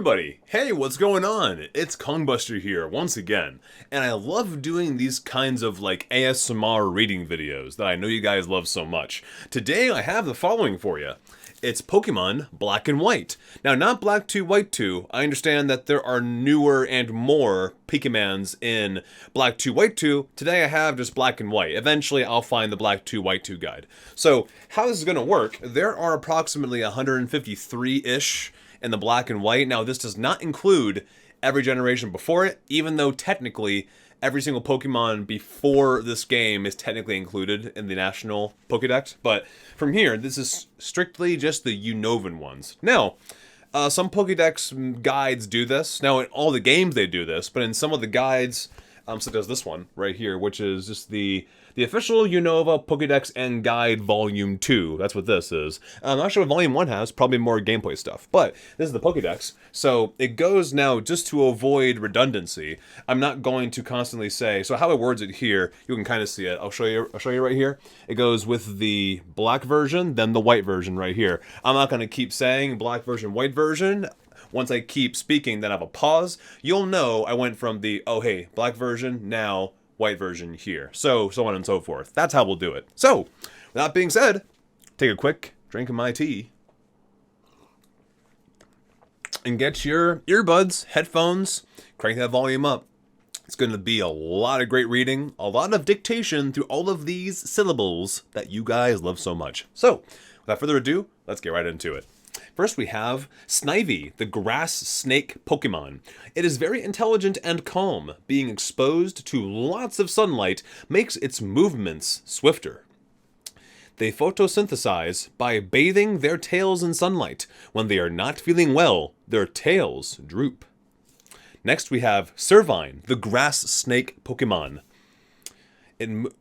everybody! Hey, what's going on? It's k0ngbuster here once again, and I love doing these kinds of like ASMR reading videos that I know you guys love so much. Today I have the following for you. It's Pokemon Black and White. Now, not Black 2, White 2. I understand that there are newer and more Pokemons in Black 2, White 2. Today I have just Black and White. Eventually I'll find the Black 2, White 2 guide. So, how this is going to work, there are approximately 153-ish in the Black and White. Now, this does not include every generation before it, even though technically every single Pokemon before this game is technically included in the national Pokedex. But from here, this is strictly just the Unnovan ones. Now, some Pokedex guides do this. Now, in all the games they do this, but in some of the guides, such as this one right here, which is just the official Unova Pokedex and Guide Volume 2. That's what this is. I'm not sure what Volume 1 has, probably more gameplay stuff. But this is the Pokedex, so it goes now, just to avoid redundancy, I'm not going to constantly say, so how it words it here, you can kind of see it. I'll show you right here. It goes with the black version, then the white version right here. I'm not going to keep saying black version, white version. Once I keep speaking, then I have a pause. You'll know I went from the, oh hey, black version, now white version here. So on and so forth. That's how we'll do it. So, with that being said, take a quick drink of my tea. And get your earbuds, headphones, crank that volume up. It's going to be a lot of great reading, a lot of dictation through all of these syllables that you guys love so much. So, without further ado, let's get right into it. First we have Snivy, the grass snake Pokemon. It is very intelligent and calm. Being exposed to lots of sunlight makes its movements swifter. They photosynthesize by bathing their tails in sunlight. When they are not feeling well, their tails droop. Next we have Cervine, the grass snake Pokemon.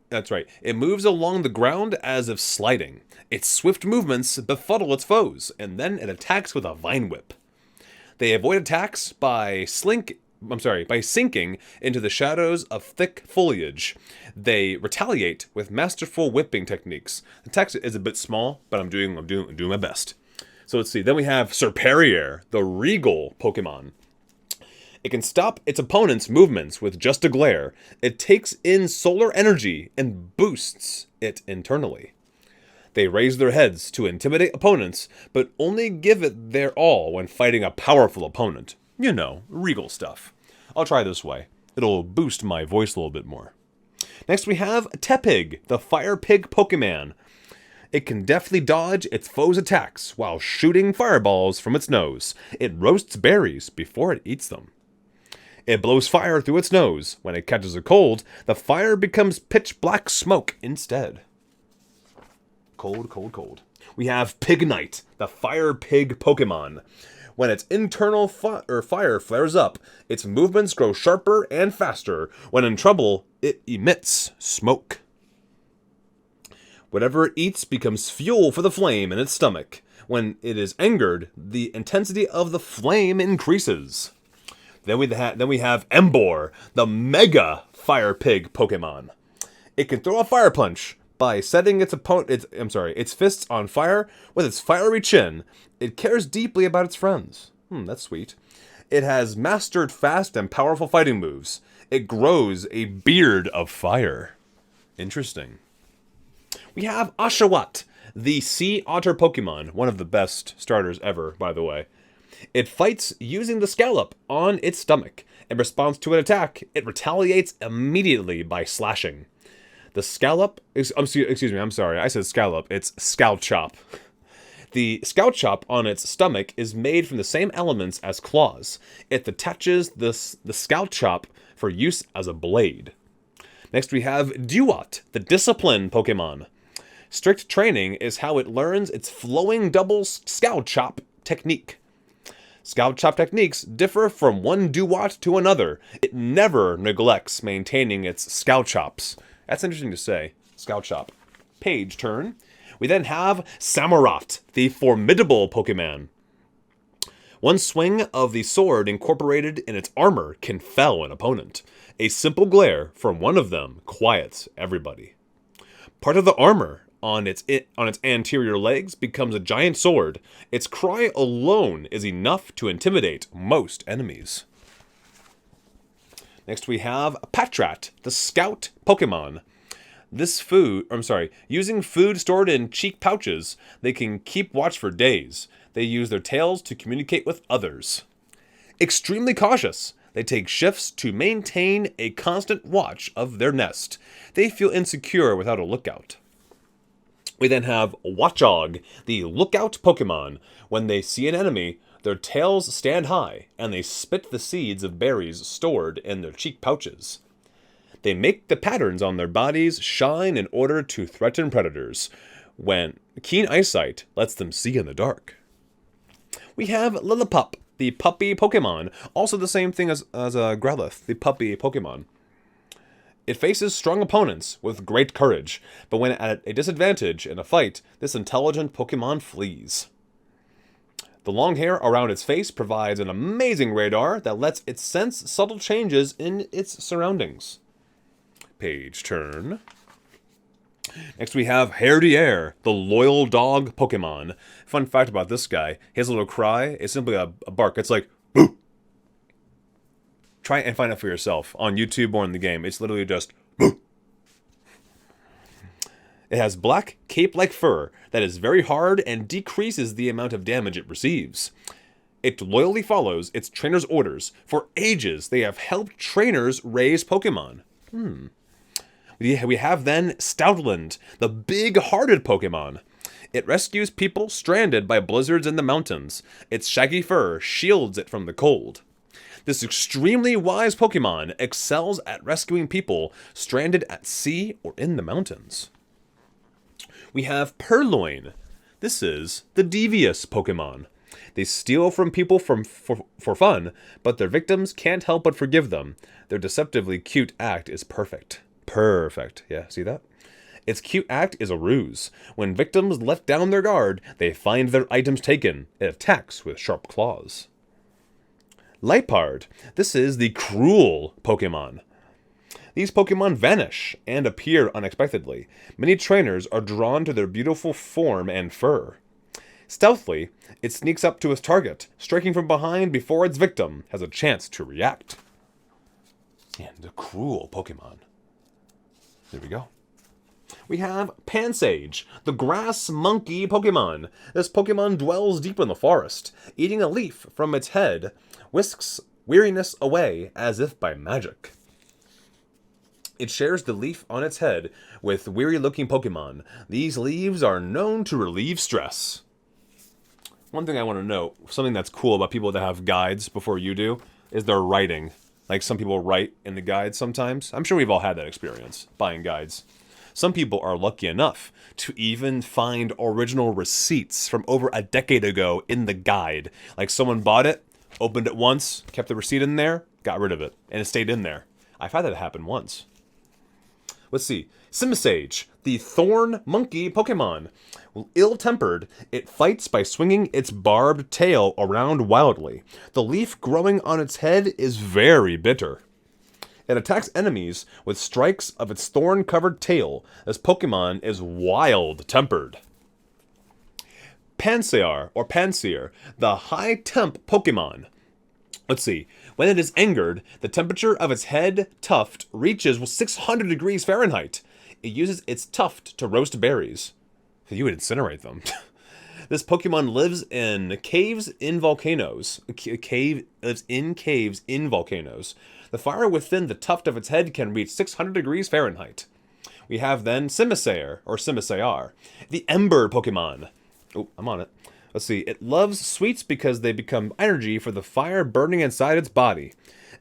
That's right. It moves along the ground as if sliding. Its swift movements befuddle its foes, and then it attacks with a vine whip. They avoid attacks by sinking into the shadows of thick foliage. They retaliate with masterful whipping techniques. The text is a bit small, but I'm doing my best. So let's see. Then we have Serperior, the regal Pokemon. It can stop its opponent's movements with just a glare. It takes in solar energy and boosts it internally. They raise their heads to intimidate opponents, but only give it their all when fighting a powerful opponent. You know, regal stuff. I'll try this way. It'll boost my voice a little bit more. Next we have Tepig, the fire pig Pokemon. It can deftly dodge its foes' attacks while shooting fireballs from its nose. It roasts berries before it eats them. It blows fire through its nose. When it catches a cold, the fire becomes pitch black smoke instead. Cold, cold, cold. We have Pignite, the fire pig Pokemon. When its internal fire flares up, its movements grow sharper and faster. When in trouble, it emits smoke. Whatever it eats becomes fuel for the flame in its stomach. When it is angered, the intensity of the flame increases. Then we have Emboar, the mega fire pig Pokemon. It can throw a fire punch by setting its fists on fire with its fiery chin. It cares deeply about its friends. That's sweet. It has mastered fast and powerful fighting moves. It grows a beard of fire. Interesting. We have Ashawat, the sea otter Pokemon, one of the best starters ever, by the way. It fights using the scallop on its stomach. In response to an attack, it retaliates immediately by slashing. The scallop, excuse me, I'm sorry, I said scallop, it's Scalchop. The Scalchop on its stomach is made from the same elements as claws. It attaches the Scalchop for use as a blade. Next we have Duat, the discipline Pokemon. Strict training is how it learns its flowing double Scalchop technique. Scalchop techniques differ from one Duat to another. It never neglects maintaining its Scalchops. That's interesting to say. Scalchop. Page turn. We then have Samurott, the formidable Pokemon. One swing of the sword incorporated in its armor can fell an opponent. A simple glare from one of them quiets everybody. Part of the armor on its anterior legs becomes a giant sword. Its cry alone is enough to intimidate most enemies. Next we have Patrat, the scout Pokemon. Using food stored in cheek pouches, they can keep watch for days. They use their tails to communicate with others. Extremely cautious, they take shifts to maintain a constant watch of their nest. They feel insecure without a lookout. We then have Watchog, the lookout Pokemon. When they see an enemy, their tails stand high, and they spit the seeds of berries stored in their cheek pouches. They make the patterns on their bodies shine in order to threaten predators, when keen eyesight lets them see in the dark. We have Lillipup, the puppy Pokemon, also the same thing as Growlithe, the puppy Pokemon. It faces strong opponents with great courage, but when at a disadvantage in a fight, this intelligent Pokemon flees. The long hair around its face provides an amazing radar that lets it sense subtle changes in its surroundings. Page turn. Next we have Hairdierre, the loyal dog Pokemon. Fun fact about this guy, his little cry is simply a bark. It's like, boo! Try and find it for yourself on YouTube or in the game. It's literally just, boo! It has black, cape-like fur that is very hard and decreases the amount of damage it receives. It loyally follows its trainer's orders. For ages, they have helped trainers raise Pokemon. We have then Stoutland, the big-hearted Pokemon. It rescues people stranded by blizzards in the mountains. Its shaggy fur shields it from the cold. This extremely wise Pokemon excels at rescuing people stranded at sea or in the mountains. We have Purloin. This is the devious Pokemon. They steal from people for fun, but their victims can't help but forgive them. Their deceptively cute act is perfect. Perfect. Yeah, see that? Its cute act is a ruse. When victims let down their guard, they find their items taken. It attacks with sharp claws. Liepard. This is the cruel Pokemon. These Pokemon vanish and appear unexpectedly. Many trainers are drawn to their beautiful form and fur. Stealthily, it sneaks up to its target, striking from behind before its victim has a chance to react. And the cruel Pokemon. There we go. We have Pansage, the grass monkey Pokemon. This Pokemon dwells deep in the forest. Eating a leaf from its head whisks weariness away as if by magic. It shares the leaf on its head with weary-looking Pokemon. These leaves are known to relieve stress. One thing I want to note, something that's cool about people that have guides before you do, is their writing. Like some people write in the guides sometimes. I'm sure we've all had that experience, buying guides. Some people are lucky enough to even find original receipts from over a decade ago in the guide. Like someone bought it, opened it once, kept the receipt in there, got rid of it, and it stayed in there. I've had that happen once. Let's see. Simmasayar, the thorn monkey Pokemon. Ill-tempered, it fights by swinging its barbed tail around wildly. The leaf growing on its head is very bitter. It attacks enemies with strikes of its thorn-covered tail. This Pokemon is wild-tempered. Pansear, the high-temp Pokemon. Let's see. When it is angered, the temperature of its head tuft reaches 600 degrees Fahrenheit. It uses its tuft to roast berries. You would incinerate them. This Pokemon lives in caves in volcanoes. Lives in caves in volcanoes. The fire within the tuft of its head can reach 600 degrees Fahrenheit. We have then Simmasayar, the Ember Pokemon. Oh, I'm on it. Let's see. It loves sweets because they become energy for the fire burning inside its body.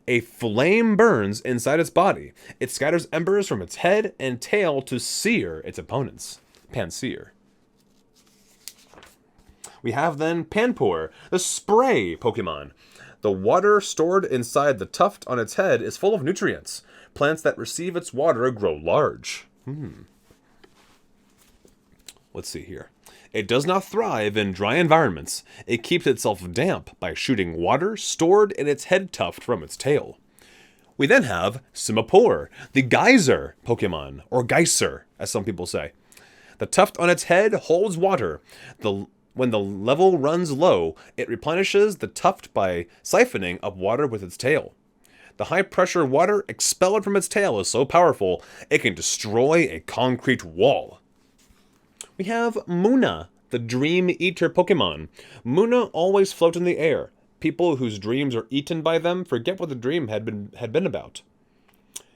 A flame burns inside its body. It scatters embers from its head and tail to sear its opponents. Pansear. We have then Panpour, the spray Pokemon. The water stored inside the tuft on its head is full of nutrients. Plants that receive its water grow large. Let's see here. It does not thrive in dry environments. It keeps itself damp by shooting water stored in its head tuft from its tail. We then have Simmasayar, the geyser Pokemon, or Geyser, as some people say. The tuft on its head holds water. When the level runs low, it replenishes the tuft by siphoning up water with its tail. The high-pressure water expelled from its tail is so powerful, it can destroy a concrete wall. We have Munna, the Dream Eater Pokemon. Munna always float in the air. People whose dreams are eaten by them forget what the dream had been about.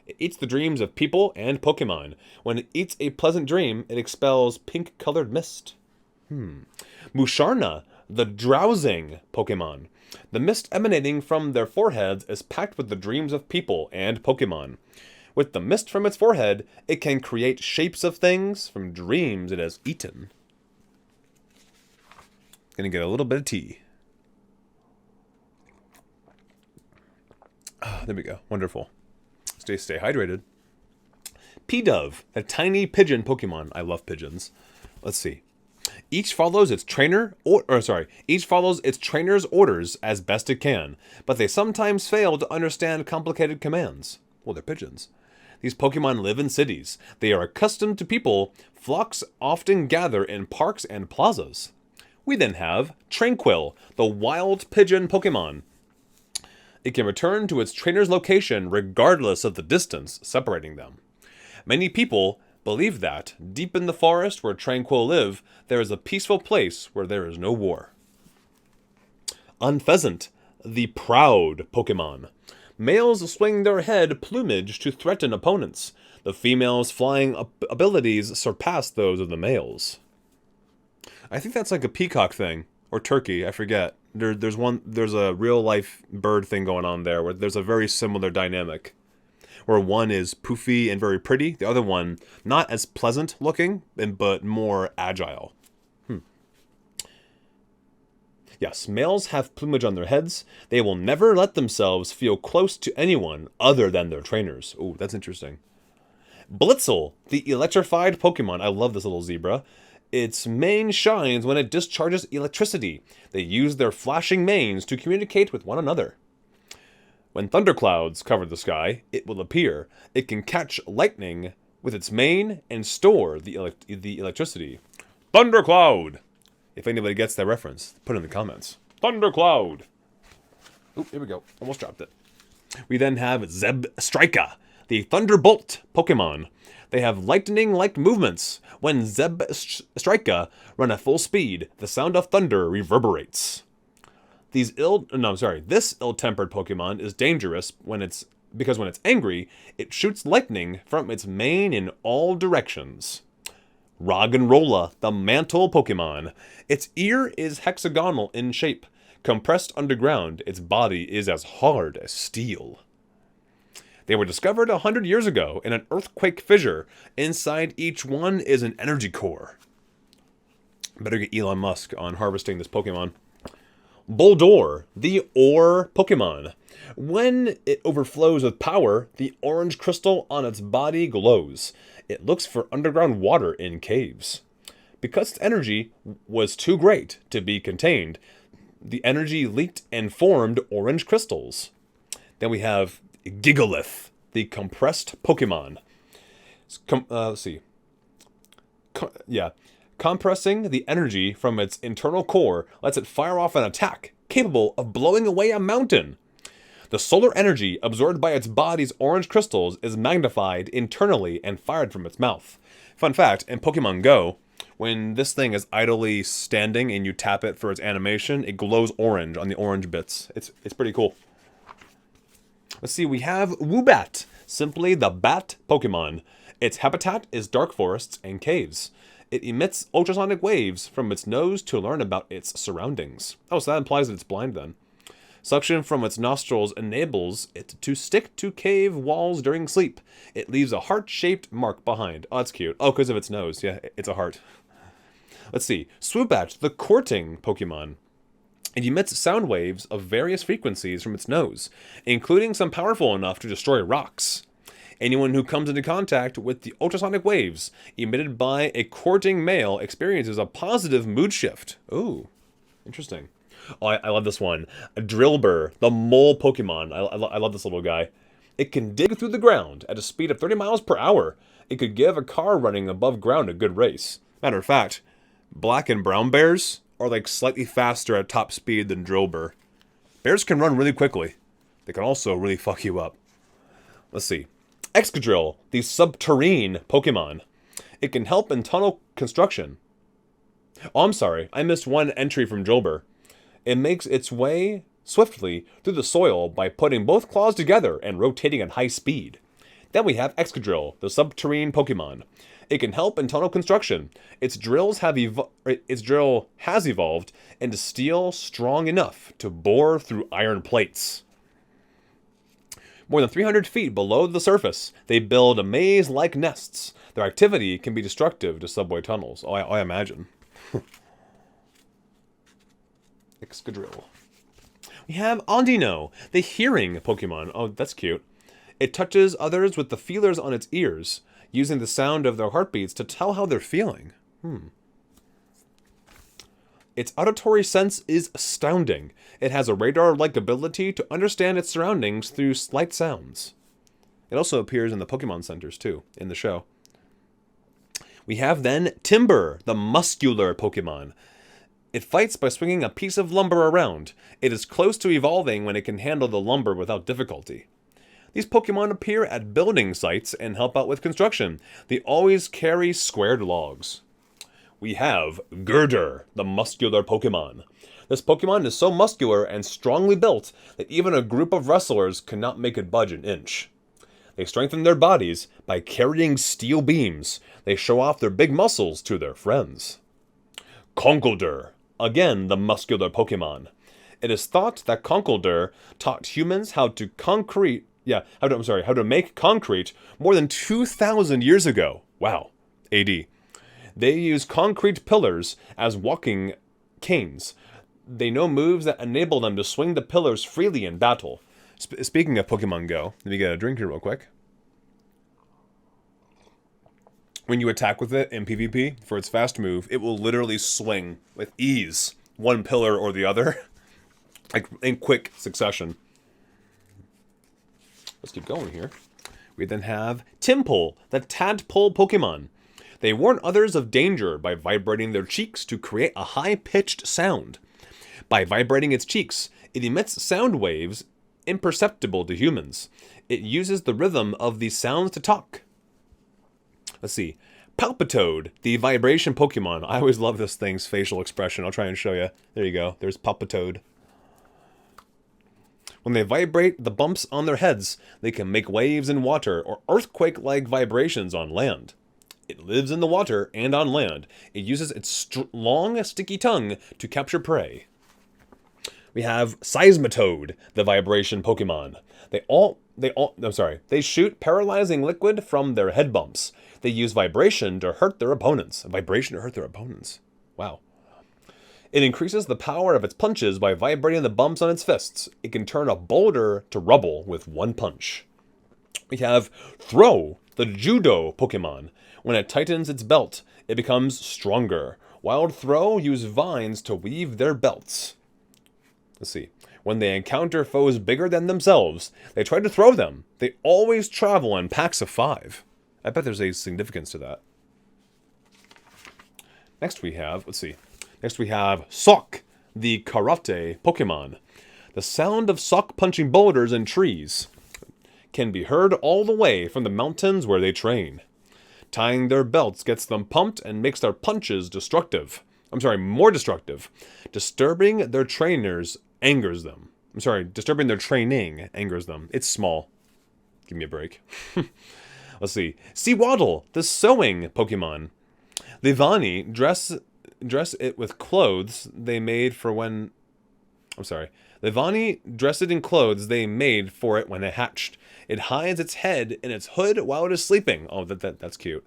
It eats the dreams of people and Pokemon. When it eats a pleasant dream, it expels pink-colored mist. Musharna, the Drowsing Pokemon. The mist emanating from their foreheads is packed with the dreams of people and Pokemon. With the mist from its forehead, it can create shapes of things from dreams it has eaten. Gonna get a little bit of tea. There we go. Wonderful. Stay hydrated. P-Dove, a tiny pigeon Pokemon. I love pigeons. Let's see. Each follows its trainer's orders as best it can, but they sometimes fail to understand complicated commands. Well, they're pigeons. These Pokemon live in cities. They are accustomed to people. Flocks often gather in parks and plazas. We then have Tranquil, the wild pigeon Pokemon. It can return to its trainer's location regardless of the distance separating them. Many people believe that, deep in the forest where Tranquil live, there is a peaceful place where there is no war. Unpheasant, the proud Pokemon. Males swing their head plumage to threaten opponents. The females' flying abilities surpass those of the males. I think that's like a peacock thing, or turkey, I forget. There's a real life bird thing going on there where there's a very similar dynamic. Where one is poofy and very pretty, the other one not as pleasant looking, but more agile. Yes, males have plumage on their heads. They will never let themselves feel close to anyone other than their trainers. Ooh, that's interesting. Blitzel, the electrified Pokemon. I love this little zebra. Its mane shines when it discharges electricity. They use their flashing manes to communicate with one another. When thunderclouds cover the sky, it will appear. It can catch lightning with its mane and store the electricity. Thundercloud! If anybody gets that reference, put it in the comments. Thundercloud! Oop, here we go. Almost dropped it. We then have Zebstrika, the Thunderbolt Pokemon. They have lightning-like movements. When Zebstrika run at full speed, the sound of thunder reverberates. This ill-tempered Pokemon is dangerous because when it's angry, it shoots lightning from its mane in all directions. Roggenrola, the Mantle Pokemon. Its ear is hexagonal in shape. Compressed underground, its body is as hard as steel. They were discovered 100 years ago in an earthquake fissure. Inside each one is an energy core. Better get Elon Musk on harvesting this Pokemon. Boldore, the Ore Pokemon. When it overflows with power, the orange crystal on its body glows. It looks for underground water in caves. Because its energy was too great to be contained, the energy leaked and formed orange crystals. Then we have Gigolith, the compressed Pokemon. Let's see. Compressing the energy from its internal core lets it fire off an attack capable of blowing away a mountain. The solar energy absorbed by its body's orange crystals is magnified internally and fired from its mouth. Fun fact, in Pokemon Go, when this thing is idly standing and you tap it for its animation, it glows orange on the orange bits. It's pretty cool. Let's see, we have Woobat, simply the Bat Pokemon. Its habitat is dark forests and caves. It emits ultrasonic waves from its nose to learn about its surroundings. Oh, so that implies that it's blind then. Suction from its nostrils enables it to stick to cave walls during sleep. It leaves a heart-shaped mark behind. Oh, that's cute. Oh, because of its nose. Yeah, it's a heart. Let's see. Swoobat, the courting Pokemon. It emits sound waves of various frequencies from its nose, including some powerful enough to destroy rocks. Anyone who comes into contact with the ultrasonic waves emitted by a courting male experiences a positive mood shift. Ooh, interesting. Oh, I love this one. A Drillbur, the mole Pokemon. I love this little guy. It can dig through the ground at a speed of 30 miles per hour. It could give a car running above ground a good race. Matter of fact, black and brown bears are like slightly faster at top speed than Drillbur. Bears can run really quickly. They can also really fuck you up. Let's see. Excadrill, the subterrane Pokemon. It can help in tunnel construction. Oh, I'm sorry. I missed one entry from Drillbur. It makes its way swiftly through the soil by putting both claws together and rotating at high speed. Then we have Excadrill, the subterrane Pokemon. It can help in tunnel construction. Its drill has evolved into steel strong enough to bore through iron plates. More than 300 feet below the surface, they build maze-like nests. Their activity can be destructive to subway tunnels. I imagine. Excadrill. We have Ondino, the hearing Pokemon. Oh, that's cute. It touches others with the feelers on its ears, using the sound of their heartbeats to tell how they're feeling. Its auditory sense is astounding. It has a radar-like ability to understand its surroundings through slight sounds. It also appears in the Pokemon Centers, too, in the show. We have then Timber, the muscular Pokemon. It fights by swinging a piece of lumber around. It is close to evolving when it can handle the lumber without difficulty. These Pokemon appear at building sites and help out with construction. They always carry squared logs. We have Girder, the muscular Pokemon. This Pokemon is so muscular and strongly built that even a group of wrestlers cannot make it budge an inch. They strengthen their bodies by carrying steel beams. They show off their big muscles to their friends. Conkeldurr, again the muscular Pokemon. It is thought that Conkeldurr taught humans how to make concrete more than 2,000 years ago. Wow, AD. They use concrete pillars as walking canes. They know moves that enable them to swing the pillars freely in battle. Speaking of Pokemon Go, let me get a drink here real quick. When you attack with it in PvP, for its fast move, it will literally swing with ease one pillar or the other, like in quick succession. Let's keep going here. We then have Tympole, the tadpole Pokemon. They warn others of danger by vibrating their cheeks to create a high-pitched sound. By vibrating its cheeks, it emits sound waves imperceptible to humans. It uses the rhythm of these sounds to talk. Let's see. Palpitoed, the vibration Pokemon. I always love this thing's facial expression. I'll try and show you. There you go. There's Palpitoed. When they vibrate the bumps on their heads, they can make waves in water or earthquake-like vibrations on land. It lives in the water and on land. It uses its long, sticky tongue to capture prey. We have Seismitoad, the vibration Pokemon. They shoot paralyzing liquid from their head bumps. They use vibration to hurt their opponents. Wow. It increases the power of its punches by vibrating the bumps on its fists. It can turn a boulder to rubble with one punch. We have Throw, the judo Pokemon. When it tightens its belt, it becomes stronger. Wild Throw use vines to weave their belts. Let's see. When they encounter foes bigger than themselves, they try to throw them. They always travel in packs of 5. I bet there's a significance to that. Next we have Sock, the karate Pokemon. The sound of Sock punching boulders and trees can be heard all the way from the mountains where they train. Tying their belts gets them pumped and makes their punches more destructive. Disturbing their training angers them. It's small. Give me a break. Let's see. Seawaddle, the sewing Pokemon. Levani dress it with clothes they made for when... Levani dressed it in clothes they made for it when it hatched. It hides its head in its hood while it is sleeping. Oh, that's cute.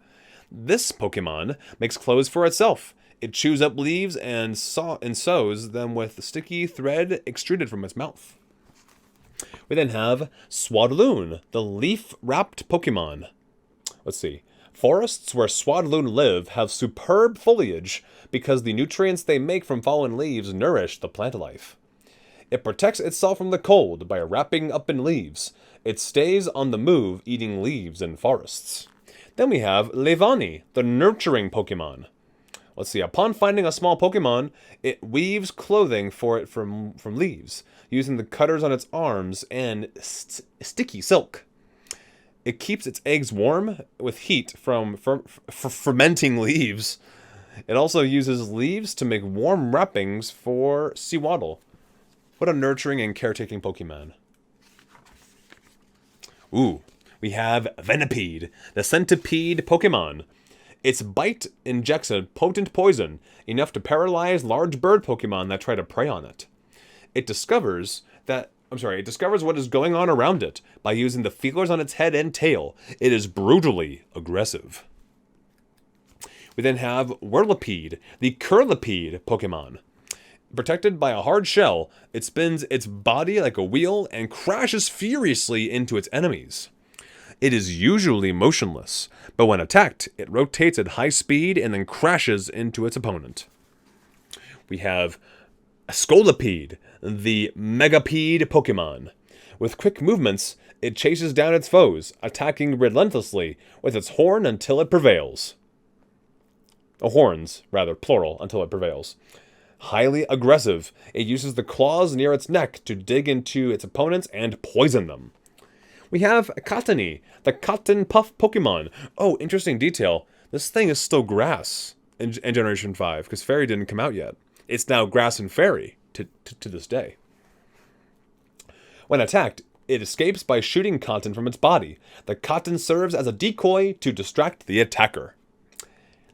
This Pokemon makes clothes for itself. It chews up leaves and sews them with sticky thread extruded from its mouth. We then have Swadloon, the leaf-wrapped Pokemon. Let's see. Forests where Swadloon live have superb foliage because the nutrients they make from fallen leaves nourish the plant life. It protects itself from the cold by wrapping up in leaves. It stays on the move, eating leaves in forests. Then we have Levani, the nurturing Pokemon. Let's see. Upon finding a small Pokemon, it weaves clothing for it from leaves, using the cutters on its arms and sticky silk. It keeps its eggs warm with heat from fermenting leaves. It also uses leaves to make warm wrappings for Sewaddle. What a nurturing and caretaking Pokemon. Ooh, we have Venipede, the centipede Pokemon. Its bite injects a potent poison, enough to paralyze large bird Pokemon that try to prey on it. It discovers what is going on around it by using the feelers on its head and tail. It is brutally aggressive. We then have Werlipede, the Curlipede Pokemon. Protected by a hard shell, it spins its body like a wheel and crashes furiously into its enemies. It is usually motionless, but when attacked, it rotates at high speed and then crashes into its opponent. We have Scoldipede, the Megapede Pokemon. With quick movements, it chases down its foes, attacking relentlessly with its horn until it prevails. Horns, rather, plural, until it prevails. Highly aggressive, it uses the claws near its neck to dig into its opponents and poison them. We have Katani, the Cotton Puff Pokemon. Oh, interesting detail. This thing is still grass in Generation 5, because Fairy didn't come out yet. It's now grass and fairy to this day. When attacked, it escapes by shooting cotton from its body. The cotton serves as a decoy to distract the attacker.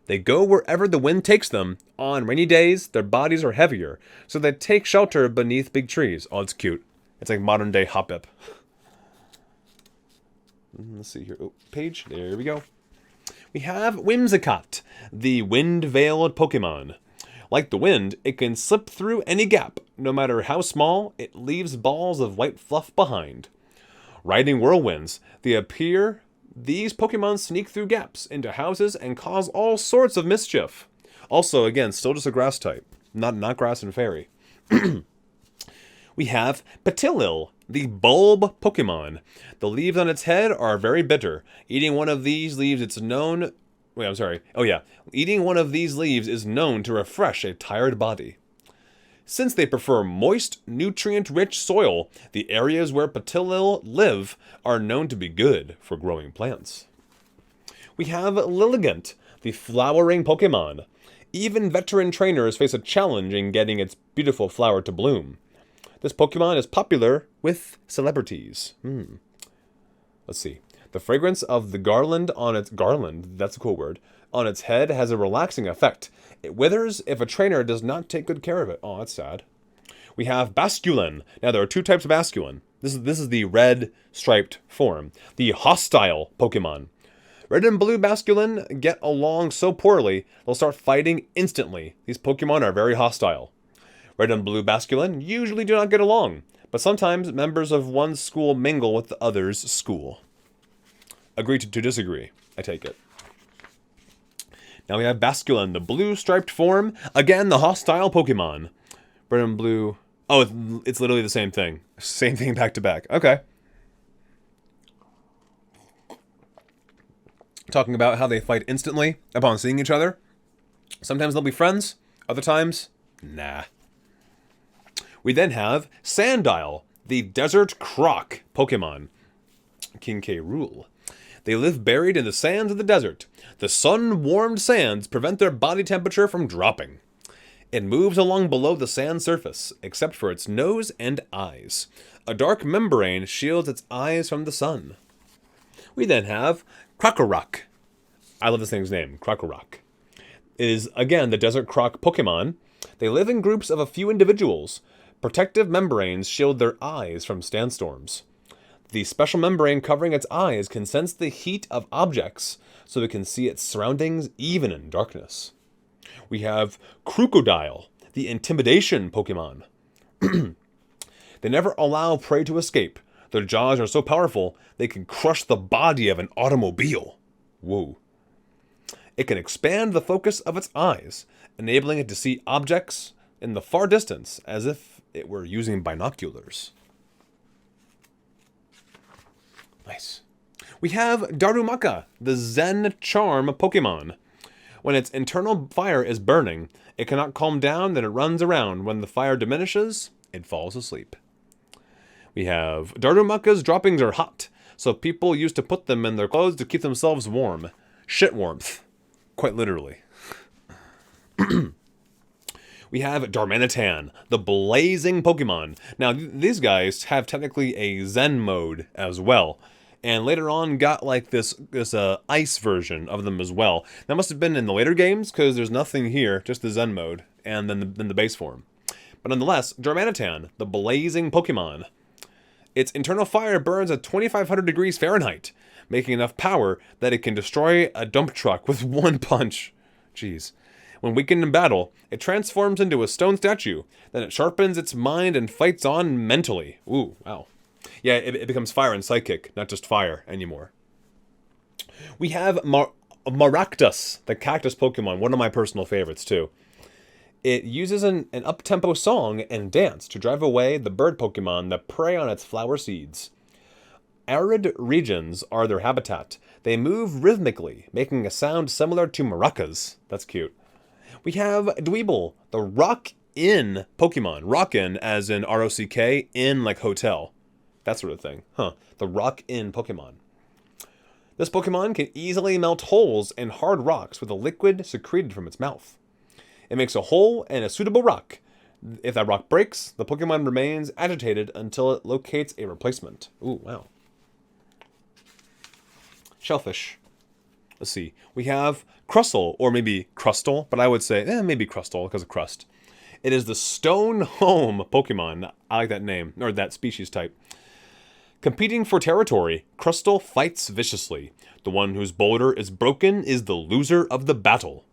They go wherever the wind takes them. On rainy days, their bodies are heavier, so they take shelter beneath big trees. Oh, it's cute. It's like modern-day Hoppip. Let's see here. Oh, page. There we go. We have Whimsicott, the wind-veiled Pokemon. Like the wind, it can slip through any gap. No matter how small, it leaves balls of white fluff behind. Riding whirlwinds, these Pokemon sneak through gaps into houses and cause all sorts of mischief. Also, again, still just a grass type. Not grass and fairy. We have Petilil, the bulb Pokemon. The leaves on its head are very bitter. Eating one of these leaves Eating one of these leaves is known to refresh a tired body. Since they prefer moist, nutrient-rich soil, the areas where Petilil live are known to be good for growing plants. We have Liligant, the flowering Pokemon. Even veteran trainers face a challenge in getting its beautiful flower to bloom. This Pokemon is popular with celebrities. Let's see. The fragrance of the garland, that's a cool word, on its head has a relaxing effect. It withers if a trainer does not take good care of it. Oh, that's sad. We have Basculin. Now, there are two types of Basculin. This is the red striped form. The hostile Pokemon. Red and blue Basculin get along so poorly, they'll start fighting instantly. These Pokemon are very hostile. Red and blue Basculin usually do not get along, but sometimes members of one school mingle with the other's school. Agree to disagree, I take it. Now we have Basculin, the blue striped form. Again, the hostile Pokemon. Red and blue. Oh, it's literally the same thing. Same thing back to back. Okay. Talking about how they fight instantly upon seeing each other. Sometimes they'll be friends. Other times, nah. We then have Sandile, the desert croc Pokemon. King K. Rool. They live buried in the sands of the desert. The sun-warmed sands prevent their body temperature from dropping. It moves along below the sand surface, except for its nose and eyes. A dark membrane shields its eyes from the sun. We then have Krokorok. I love this thing's name, Krokorok. It is, again, the desert croc Pokemon. They live in groups of a few individuals. Protective membranes shield their eyes from sandstorms. The special membrane covering its eyes can sense the heat of objects, so it can see its surroundings even in darkness. We have Crocodile, the intimidation Pokemon. They never allow prey to escape. Their jaws are so powerful, they can crush the body of an automobile. Whoa. It can expand the focus of its eyes, enabling it to see objects in the far distance as if it were using binoculars. Nice. We have Darumaka, the Zen Charm Pokemon. When its internal fire is burning, it cannot calm down, then it runs around. When the fire diminishes, it falls asleep. We have Darumaka's droppings are hot, so people used to put them in their clothes to keep themselves warm. Shit warmth. Quite literally. We have Darmanitan, the blazing Pokemon. Now, these guys have technically a Zen mode as well. And later on got like this ice version of them as well. That must have been in the later games, because there's nothing here, just the Zen mode, and then the base form. But nonetheless, Darmanitan, the blazing Pokemon. Its internal fire burns at 2,500 degrees Fahrenheit, making enough power that it can destroy a dump truck with one punch. Jeez. When weakened in battle, it transforms into a stone statue. Then it sharpens its mind and fights on mentally. Ooh, wow. Yeah, it becomes fire and psychic, not just fire anymore. We have Maractus, the cactus Pokemon, one of my personal favorites too. It uses an up-tempo song and dance to drive away the bird Pokemon that prey on its flower seeds. Arid regions are their habitat. They move rhythmically, making a sound similar to maracas. That's cute. We have Dweeble, the rock-in Pokemon. Rock-in as in R-O-C-K, in like hotel. That sort of thing. Huh. The rock-in Pokemon. This Pokemon can easily melt holes in hard rocks with a liquid secreted from its mouth. It makes a hole in a suitable rock. If that rock breaks, the Pokemon remains agitated until it locates a replacement. Ooh, wow. Shellfish. Let's see. We have Crustle, or maybe Crustle, but I would say maybe Crustle because of crust. It is the Stone Home Pokemon. I like that name, or that species type. Competing for territory, Crustle fights viciously. The one whose boulder is broken is the loser of the battle.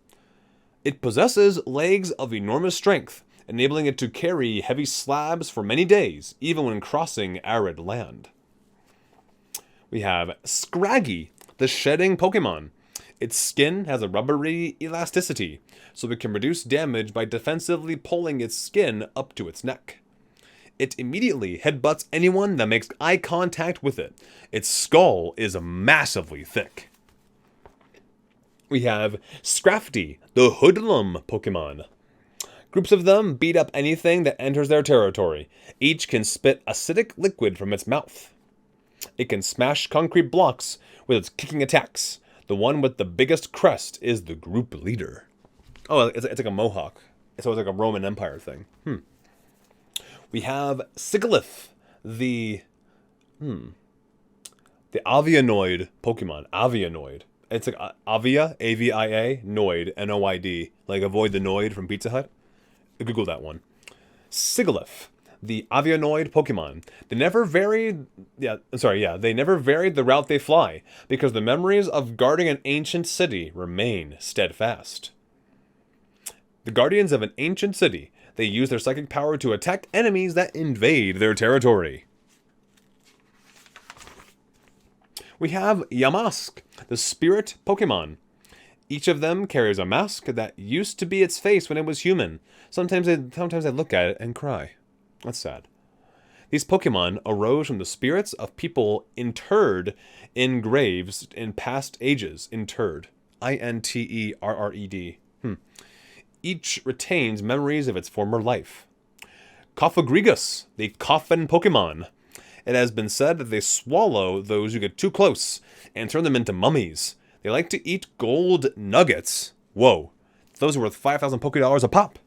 It possesses legs of enormous strength, enabling it to carry heavy slabs for many days, even when crossing arid land. We have Scraggy, the shedding Pokemon. Its skin has a rubbery elasticity, so it can reduce damage by defensively pulling its skin up to its neck. It immediately headbutts anyone that makes eye contact with it. Its skull is massively thick. We have Scrafty, the hoodlum Pokemon. Groups of them beat up anything that enters their territory. Each can spit acidic liquid from its mouth. It can smash concrete blocks with its kicking attacks. The one with the biggest crest is the group leader. Oh, it's like a mohawk. So it's like a Roman Empire thing. We have Gigolith, the Avianoid Pokemon. Avianoid. It's like Avia, A-V-I-A, Noid, N-O-I-D. Like avoid the Noid from Pizza Hut. Google that one. Gigolith, the Avianoid Pokemon. They never varied the route they fly, because the memories of guarding an ancient city remain steadfast. The guardians of an ancient city, they use their psychic power to attack enemies that invade their territory. We have Yamask, the spirit Pokemon. Each of them carries a mask that used to be its face when it was human. Sometimes I look at it and cry. That's sad. These Pokemon arose from the spirits of people interred in graves in past ages. Interred. I-N-T-E-R-R-E-D. Each retains memories of its former life. Cofagrigus, the coffin Pokemon. It has been said that they swallow those who get too close and turn them into mummies. They like to eat gold nuggets. Whoa. Those are worth 5,000 Pokédollars a pop.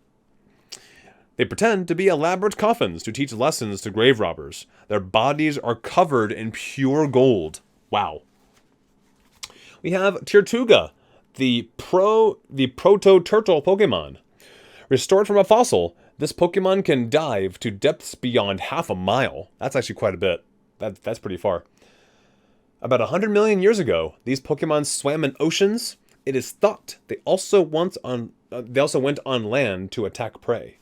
They pretend to be elaborate coffins to teach lessons to grave robbers. Their bodies are covered in pure gold. Wow. We have Tirtuga, the proto-turtle Pokemon. Restored from a fossil, this Pokemon can dive to depths beyond half a mile. That's actually quite a bit. That's pretty far. About 100 million years ago, these Pokemon swam in oceans. It is thought they also went on land to attack prey.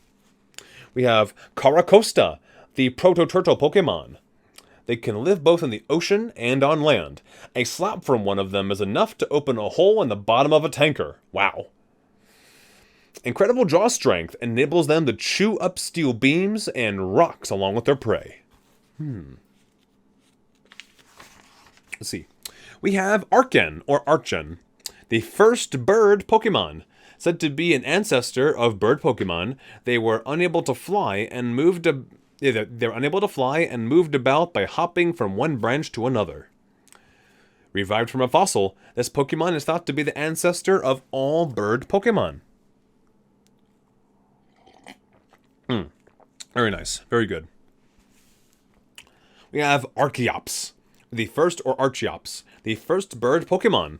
We have Caracosta, the proto-turtle Pokemon. They can live both in the ocean and on land. A slap from one of them is enough to open a hole in the bottom of a tanker. Wow. Incredible jaw strength enables them to chew up steel beams and rocks along with their prey. Let's see. We have Archen, or Archen, The first bird Pokemon. Said to be an ancestor of bird Pokemon, they were unable to fly and moved about by hopping from one branch to another. Revived from a fossil, this Pokemon is thought to be the ancestor of all bird Pokemon. Very nice. Very good. We have Archeops, the first bird Pokemon.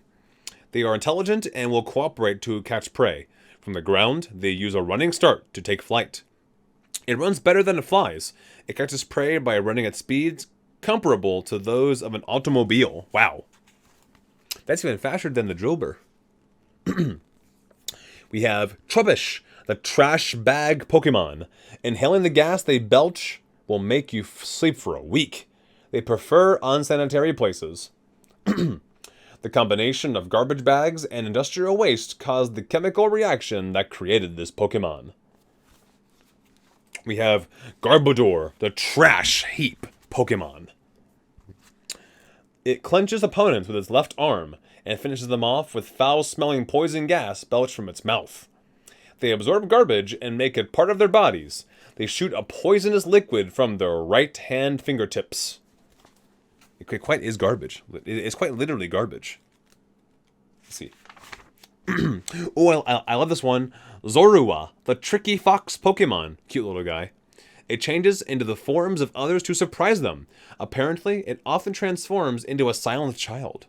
They are intelligent and will cooperate to catch prey. From the ground, they use a running start to take flight. It runs better than it flies. It catches prey by running at speeds comparable to those of an automobile. Wow. That's even faster than the Drillbur. We have Trubbish, the trash bag Pokemon. Inhaling the gas they belch will make you sleep for a week. They prefer unsanitary places. The combination of garbage bags and industrial waste caused the chemical reaction that created this Pokemon. We have Garbodor, the trash heap Pokemon. It clenches opponents with its left arm and finishes them off with foul-smelling poison gas belched from its mouth. They absorb garbage and make it part of their bodies. They shoot a poisonous liquid from their right hand fingertips. It quite is garbage. It's quite literally garbage. Let's see. Oh, I love this one. Zorua, the tricky fox Pokemon. Cute little guy. It changes into the forms of others to surprise them. Apparently, it often transforms into a silent child.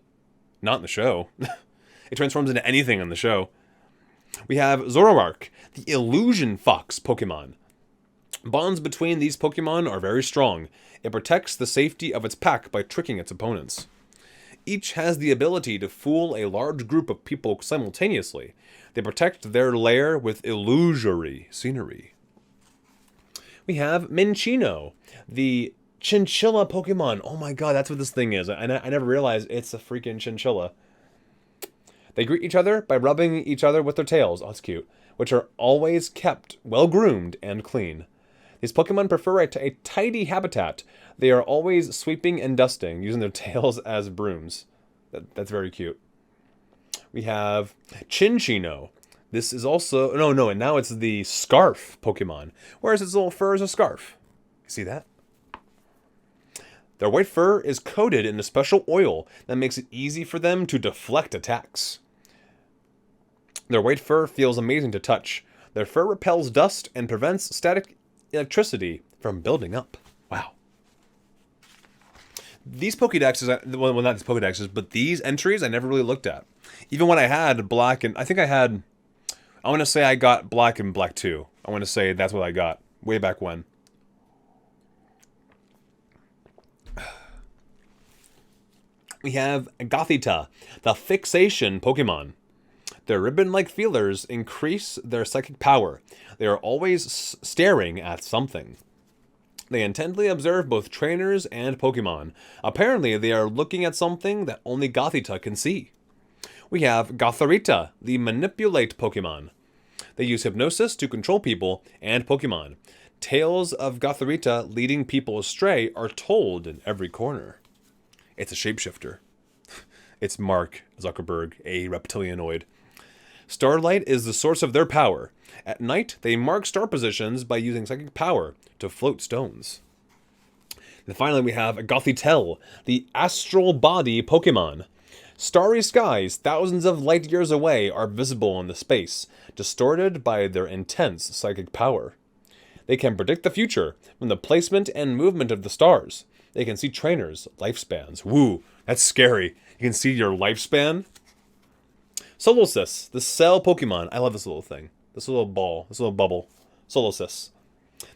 Not in the show. It transforms into anything in the show. We have Zoroark, the illusion fox Pokemon. Bonds between these Pokemon are very strong. It protects the safety of its pack by tricking its opponents. Each has the ability to fool a large group of people simultaneously. They protect their lair with illusory scenery. We have Minccino, the chinchilla Pokemon. Oh my god, that's what this thing is. I never realized it's a freaking chinchilla. They greet each other by rubbing each other with their tails. Oh, that's cute. Which are always kept well-groomed and clean. These Pokemon prefer a tidy habitat. They are always sweeping and dusting, using their tails as brooms. That's very cute. We have Chinchino. This is also... No, and now it's the Scarf Pokemon. Whereas its little fur is a scarf. You see that? Their white fur is coated in a special oil that makes it easy for them to deflect attacks. Their white fur feels amazing to touch. Their fur repels dust and prevents static electricity from building up. Wow. These Pokedexes, well, not these Pokedexes, but these entries I never really looked at. Even when I had Black and... I want to say I got Black and Black 2. I want to say that's what I got. Way back when. We have Gothita, the Fixation Pokemon. Their ribbon-like feelers increase their psychic power. They are always staring at something. They intently observe both trainers and Pokemon. Apparently, they are looking at something that only Gothita can see. We have Gotharita, the Manipulate Pokemon. They use hypnosis to control people and Pokemon. Tales of Gotharita leading people astray are told in every corner. It's a shapeshifter. It's Mark Zuckerberg, a reptilianoid. Starlight is the source of their power. At night, they mark star positions by using psychic power to float stones. And finally, we have Gothitelle, the Astral Body Pokemon. Starry skies thousands of light years away are visible in the space, distorted by their intense psychic power. They can predict the future from the placement and movement of the stars. They can see trainers' lifespans. Woo, that's scary. You can see your lifespan. Solosis, the Cell Pokemon. I love this little thing. This little ball, this little bubble. Solosis.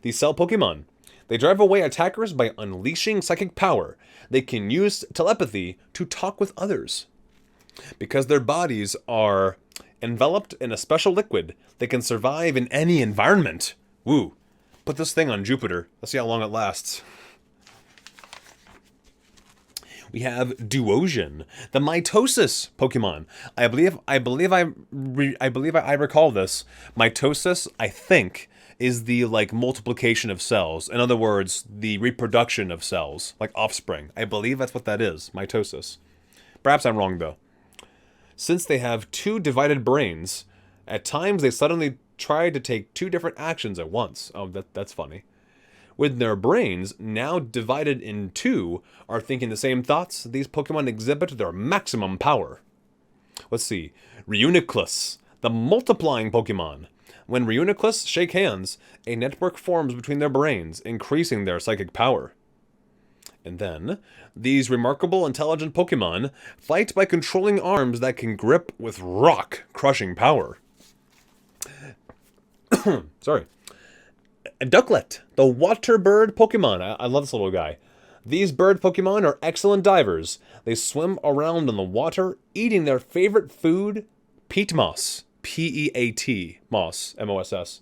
The Cell Pokemon. They drive away attackers by unleashing psychic power. They can use telepathy to talk with others. Because their bodies are enveloped in a special liquid, they can survive in any environment. Woo. Put this thing on Jupiter. Let's see how long it lasts. We have Duosian, the Mitosis Pokemon. I believe I recall this. Mitosis, I think, is the multiplication of cells. In other words, the reproduction of cells, like offspring. I believe that's what that is. Mitosis. Perhaps I'm wrong though. Since they have two divided brains, at times they suddenly try to take two different actions at once. Oh, that's funny. With their brains now divided in two are thinking the same thoughts, these Pokemon exhibit their maximum power. Let's see. Reuniclus, the multiplying Pokemon. When Reuniclus shake hands, a network forms between their brains, increasing their psychic power. And then, these remarkable intelligent Pokemon fight by controlling arms that can grip with rock-crushing power. Sorry. Ducklet, the water bird Pokemon. I love this little guy. These bird Pokemon are excellent divers. They swim around in the water, eating their favorite food, peat moss. P-E-A-T, moss, M-O-S-S.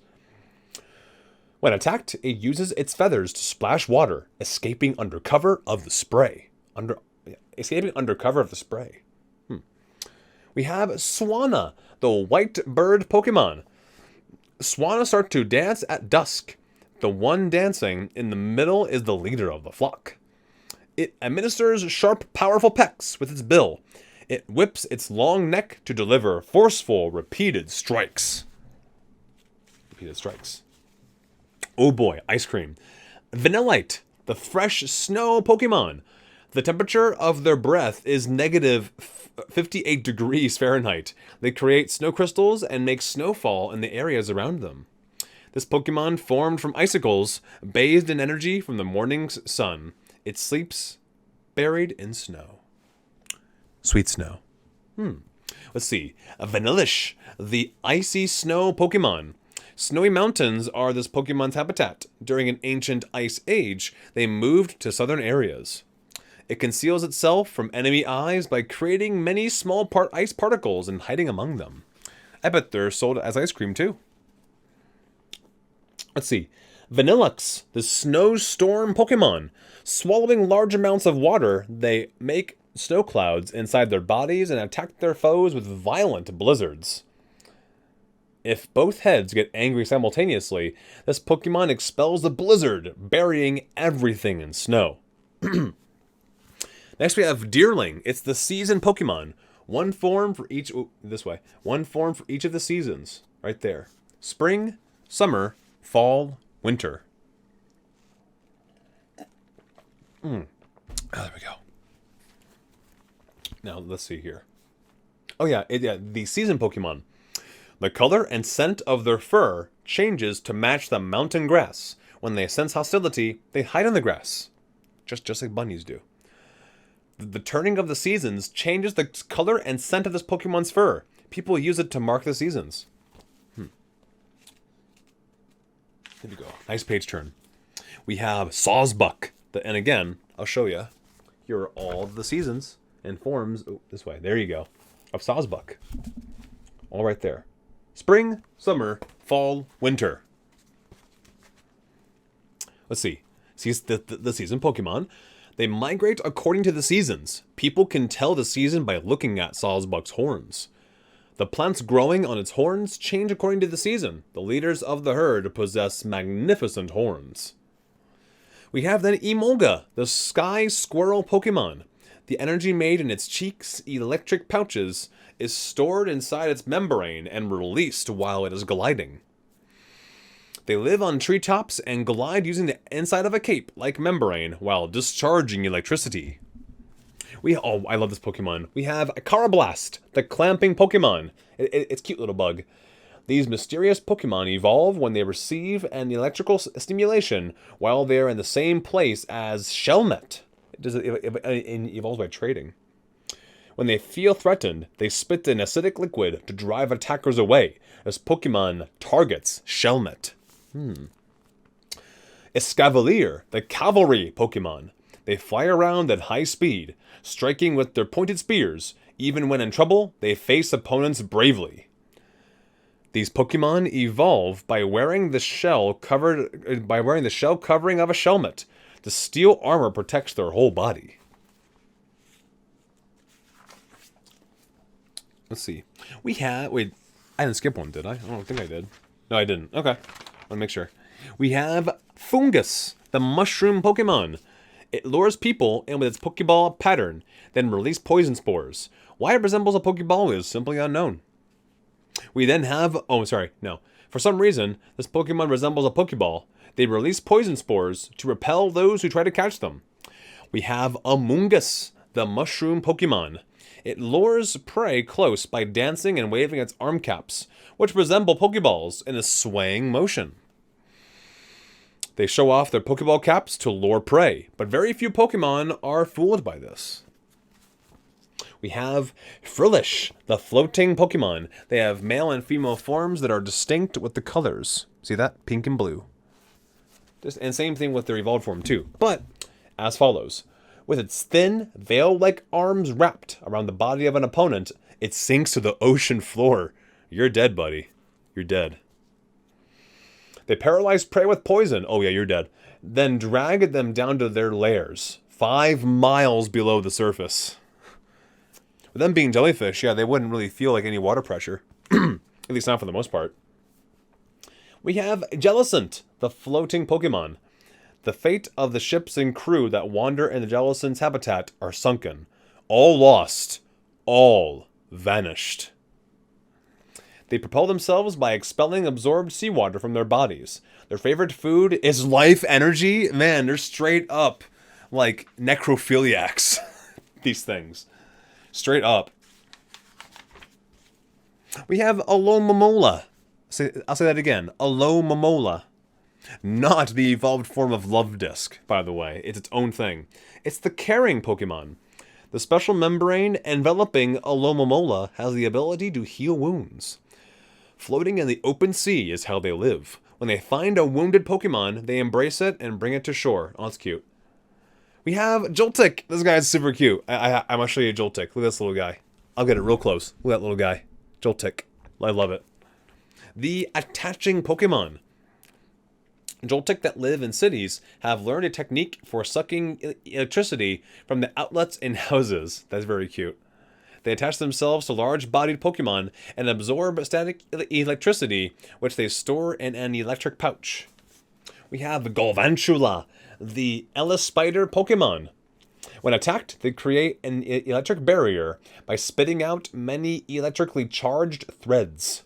When attacked, it uses its feathers to splash water, escaping under cover of the spray. Escaping under cover of the spray. We have Swanna, the white bird Pokemon. Swanna start to dance at dusk. The one dancing in the middle is the leader of the flock. It administers sharp, powerful pecks with its bill. It whips its long neck to deliver forceful, repeated strikes. Oh boy, ice cream. Vanillite, the fresh snow Pokemon. The temperature of their breath is negative 58 degrees Fahrenheit. They create snow crystals and make snowfall in the areas around them. This Pokemon formed from icicles, bathed in energy from the morning's sun. It sleeps buried in snow. Sweet snow. Let's see. Vanillish, the icy snow Pokemon. Snowy mountains are this Pokemon's habitat. During an ancient ice age, they moved to southern areas. It conceals itself from enemy eyes by creating many small ice particles and hiding among them. I bet they're sold as ice cream too. Let's see. Vanillux, the snowstorm Pokemon. Swallowing large amounts of water, they make snow clouds inside their bodies and attack their foes with violent blizzards. If both heads get angry simultaneously, this Pokemon expels the blizzard, burying everything in snow. Next we have Deerling. It's the season Pokemon. One form for each... this way. One form for each of the seasons. Right there. Spring, summer, fall, winter. There we go. Now, let's see here. Oh, yeah. The season Pokemon. The color and scent of their fur changes to match the mountain grass. When they sense hostility, they hide in the grass. Just like bunnies do. The turning of the seasons changes the color and scent of this Pokemon's fur. People use it to mark the seasons. Here we go. Nice page turn. We have Sawsbuck. And again, I'll show you. Here are all the seasons and forms. Oh, this way. There you go. Of Sawsbuck. All right there. Spring, summer, fall, winter. Let's see. The season Pokemon. They migrate according to the seasons. People can tell the season by looking at Sawsbuck's horns. The plants growing on its horns change according to the season. The leaders of the herd possess magnificent horns. We have then Emolga, the sky squirrel Pokemon. The energy made in its cheeks' electric pouches is stored inside its membrane and released while it is gliding. They live on treetops and glide using the inside of a cape like membrane while discharging electricity. I love this Pokemon. We have Carablast, the clamping Pokemon. It's a cute little bug. These mysterious Pokemon evolve when they receive an electrical stimulation while they're in the same place as Shelmet. It evolves by trading. When they feel threatened, they spit an acidic liquid to drive attackers away, as Pokemon targets Shelmet. Escavalier, the cavalry Pokemon. They fly around at high speed, striking with their pointed spears. Even when in trouble, they face opponents bravely. These Pokemon evolve by wearing the shell covering of a Shelmet. The steel armor protects their whole body. Let's see. Wait, I didn't skip one, did I? I don't think I did. No, I didn't. Okay. Let me make sure. We have Fungus, the mushroom Pokemon. It lures people in with its Pokeball pattern, then release poison spores. Why it resembles a Pokeball is simply unknown. We then have... Oh, sorry, no. For some reason, this Pokemon resembles a Pokeball. They release poison spores to repel those who try to catch them. We have Amoonguss, the mushroom Pokemon. It lures prey close by dancing and waving its arm caps, which resemble Pokeballs in a swaying motion. They show off their Pokeball caps to lure prey, but very few Pokemon are fooled by this. We have Frillish, the floating Pokemon. They have male and female forms that are distinct with the colors. See that? Pink and blue. And same thing with their evolved form too. But, as follows. With its thin, veil-like arms wrapped around the body of an opponent, it sinks to the ocean floor. You're dead, buddy. You're dead. They paralyze prey with poison. Oh yeah, you're dead. Then drag them down to their lairs, 5 miles below the surface. With them being jellyfish, yeah, they wouldn't really feel like any water pressure. At least not for the most part. We have Jellicent, the floating Pokemon. The fate of the ships and crew that wander in the Jellicent's habitat are sunken. All lost. All vanished. They propel themselves by expelling absorbed seawater from their bodies. Their favorite food is life energy. Man, they're straight up like necrophiliacs. These things. Straight up. We have Alomomola. I'll say that again. Alomomola. Not the evolved form of Love Disc, by the way. It's its own thing. It's the caring Pokemon. The special membrane enveloping Alomomola has the ability to heal wounds. Floating in the open sea is how they live. When they find a wounded Pokemon, they embrace it and bring it to shore. Oh, that's cute. We have Joltik. This guy's super cute. I'm going to show you Joltik. Look at this little guy. I'll get it real close. Look at that little guy. Joltik. I love it. The attaching Pokemon. Joltik that live in cities have learned a technique for sucking electricity from the outlets in houses. That's very cute. They attach themselves to large-bodied Pokemon and absorb static electricity, which they store in an electric pouch. We have Galvantula, the Ellis Spider Pokemon. When attacked, they create an electric barrier by spitting out many electrically charged threads.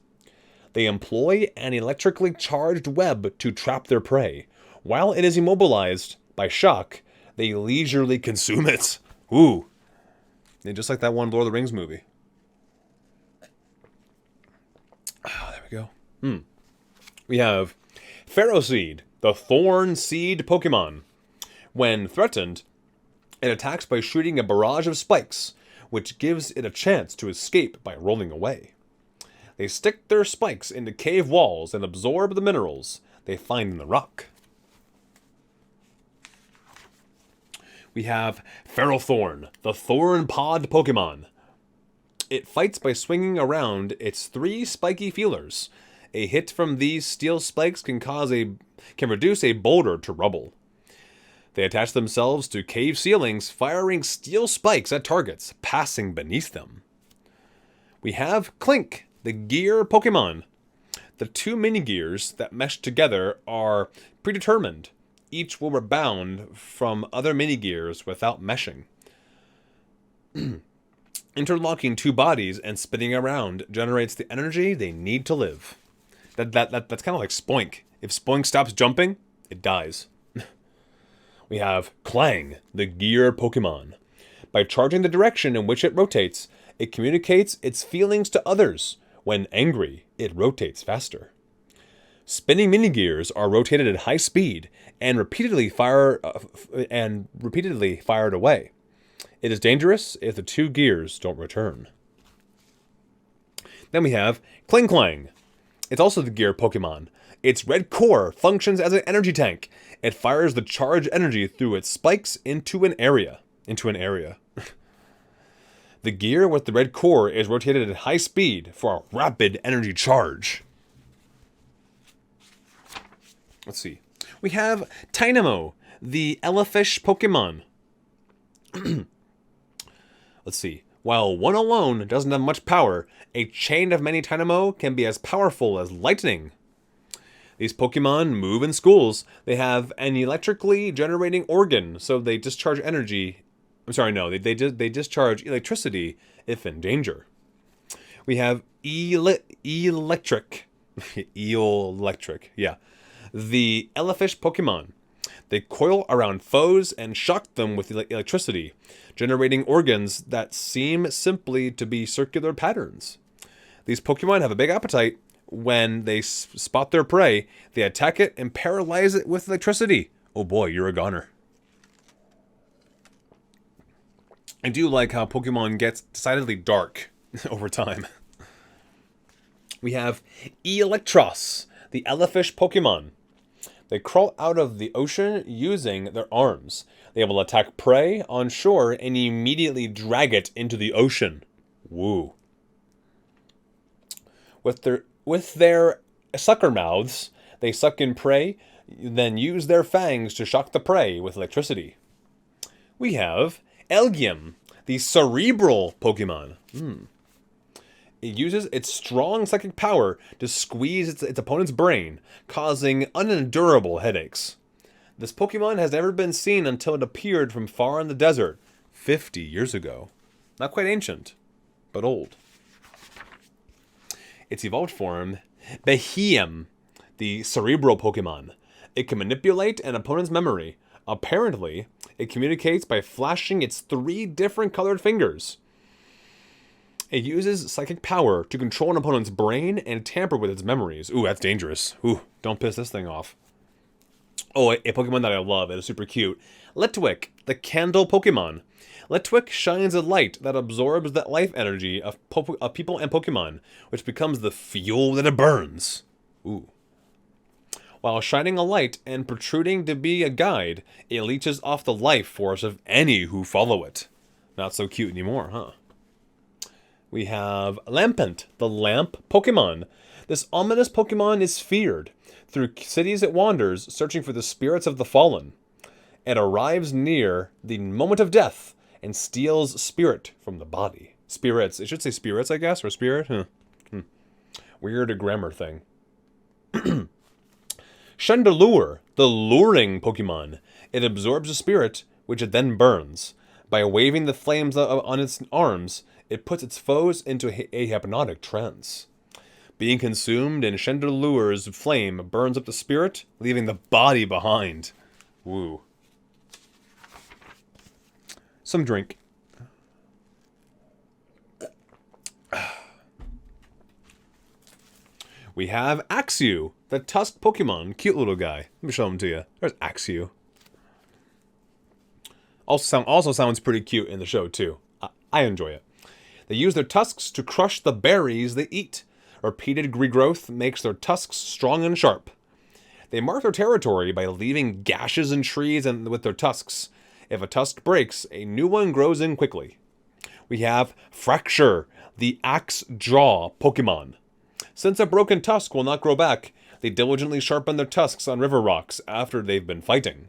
They employ an electrically charged web to trap their prey. While it is immobilized by shock, they leisurely consume it. Ooh. And just like that one Lord of the Rings movie. Oh, there we go. We have Pharaoh Seed, the Thorn Seed Pokemon. When threatened, it attacks by shooting a barrage of spikes, which gives it a chance to escape by rolling away. They stick their spikes into cave walls and absorb the minerals they find in the rock. We have Ferrothorn, the Thorn Pod Pokemon. It fights by swinging around its 3 spiky feelers. A hit from these steel spikes can reduce a boulder to rubble. They attach themselves to cave ceilings, firing steel spikes at targets, passing beneath them. We have Clink, the Gear Pokemon. The 2 mini-gears that mesh together are predetermined. Each will rebound from other mini-gears without meshing. Interlocking 2 bodies and spinning around generates the energy they need to live. That's kind of like Spoink. If Spoink stops jumping, it dies. We have Clang, the Gear Pokemon. By charging the direction in which it rotates, it communicates its feelings to others. When angry, it rotates faster. Spinning mini-gears are rotated at high speed and repeatedly fired away. It is dangerous if the 2 gears don't return. Then we have Kling Klang. It's also the Gear Pokemon. Its red core functions as an energy tank. It fires the charged energy through its spikes into an area. The gear with the red core is rotated at high speed for a rapid energy charge. Let's see. We have Tynamo, the Elefish Pokemon. Let's see. While one alone doesn't have much power, a chain of many Tynamo can be as powerful as lightning. These Pokemon move in schools. They have an electrically generating organ, so they discharge energy I'm sorry, no, they discharge electricity if in danger. We have electric, electric, yeah. The Elefish Pokemon. They coil around foes and shock them with electricity, generating organs that seem simply to be circular patterns. These Pokemon have a big appetite. When they spot their prey, they attack it and paralyze it with electricity. Oh boy, you're a goner. I do like how Pokemon gets decidedly dark over time. We have Eelektross, the Elefish Pokemon. They crawl out of the ocean using their arms. They will attack prey on shore and immediately drag it into the ocean. Woo. With their sucker mouths, they suck in prey, then use their fangs to shock the prey with electricity. We have Elgyem, the cerebral Pokemon. It uses its strong psychic power to squeeze its opponent's brain, causing unendurable headaches. This Pokemon has never been seen until it appeared from far in the desert 50 years ago. Not quite ancient, but old. Its evolved form, Beheeyem, the cerebral Pokemon. It can manipulate an opponent's memory. Apparently, it communicates by flashing its 3 different colored fingers. It uses psychic power to control an opponent's brain and tamper with its memories. Ooh, that's dangerous. Ooh, don't piss this thing off. Oh, a Pokemon that I love. It is super cute. Litwick, the candle Pokemon. Litwick shines a light that absorbs the life energy of people and Pokemon, which becomes the fuel that it burns. Ooh. While shining a light and protruding to be a guide, it leeches off the life force of any who follow it. Not so cute anymore, huh? We have Lampent, the lamp Pokemon. This ominous Pokemon is feared. Through cities it wanders, searching for the spirits of the fallen. It arrives near the moment of death and steals spirit from the body. Spirits. It should say spirits, I guess, or spirit? Weird grammar thing. Chandelure, the luring Pokemon. It absorbs a spirit, which it then burns. By waving the flames on its arms, it puts its foes into a hypnotic trance. Being consumed in Chandelure's flame burns up the spirit, leaving the body behind. Woo. Some drink. We have Axew, the tusked Pokemon. Cute little guy. Let me show him to you. There's Axew. Also sounds pretty cute in the show, too. I enjoy it. They use their tusks to crush the berries they eat. Repeated regrowth makes their tusks strong and sharp. They mark their territory by leaving gashes in trees and with their tusks. If a tusk breaks, a new one grows in quickly. We have Fracture, the axe jaw Pokemon. Since a broken tusk will not grow back, they diligently sharpen their tusks on river rocks after they've been fighting.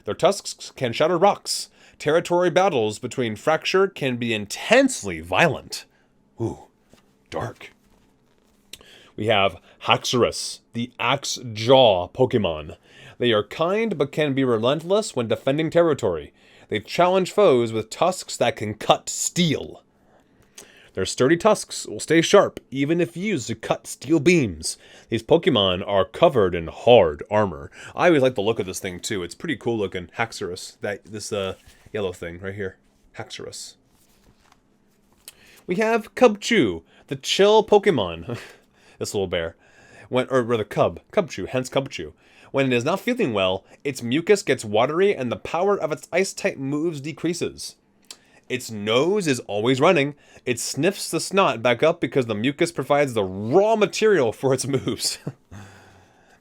Their tusks can shatter rocks. Territory battles between Fracture can be intensely violent. Ooh, dark. We have Haxorus, the axe jaw Pokemon. They are kind but can be relentless when defending territory. They challenge foes with tusks that can cut steel. Their sturdy tusks will stay sharp even if used to cut steel beams. These Pokemon are covered in hard armor. I always like the look of this thing too. It's pretty cool looking. Haxorus, this yellow thing right here. Haxorus. We have Cubchoo, the chill Pokemon. This little bear. Cubchoo, hence Cubchoo. When it is not feeling well, its mucus gets watery and the power of its ice-type moves decreases. Its nose is always running. It sniffs the snot back up because the mucus provides the raw material for its moves.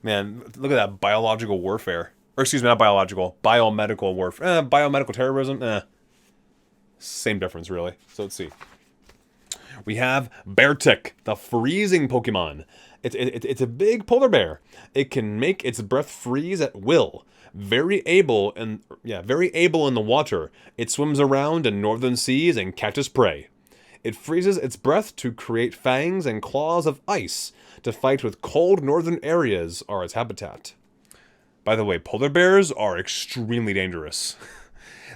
Man, look at that biological warfare. Or excuse me, not biological, biomedical warfare. Biomedical terrorism, same difference, really. So let's see. We have Beartic, the freezing Pokemon. It's a big polar bear. It can make its breath freeze at will. Very able in the water. It swims around in northern seas and catches prey. It freezes its breath to create fangs and claws of ice to fight with cold northern areas are its habitat. By the way, polar bears are extremely dangerous.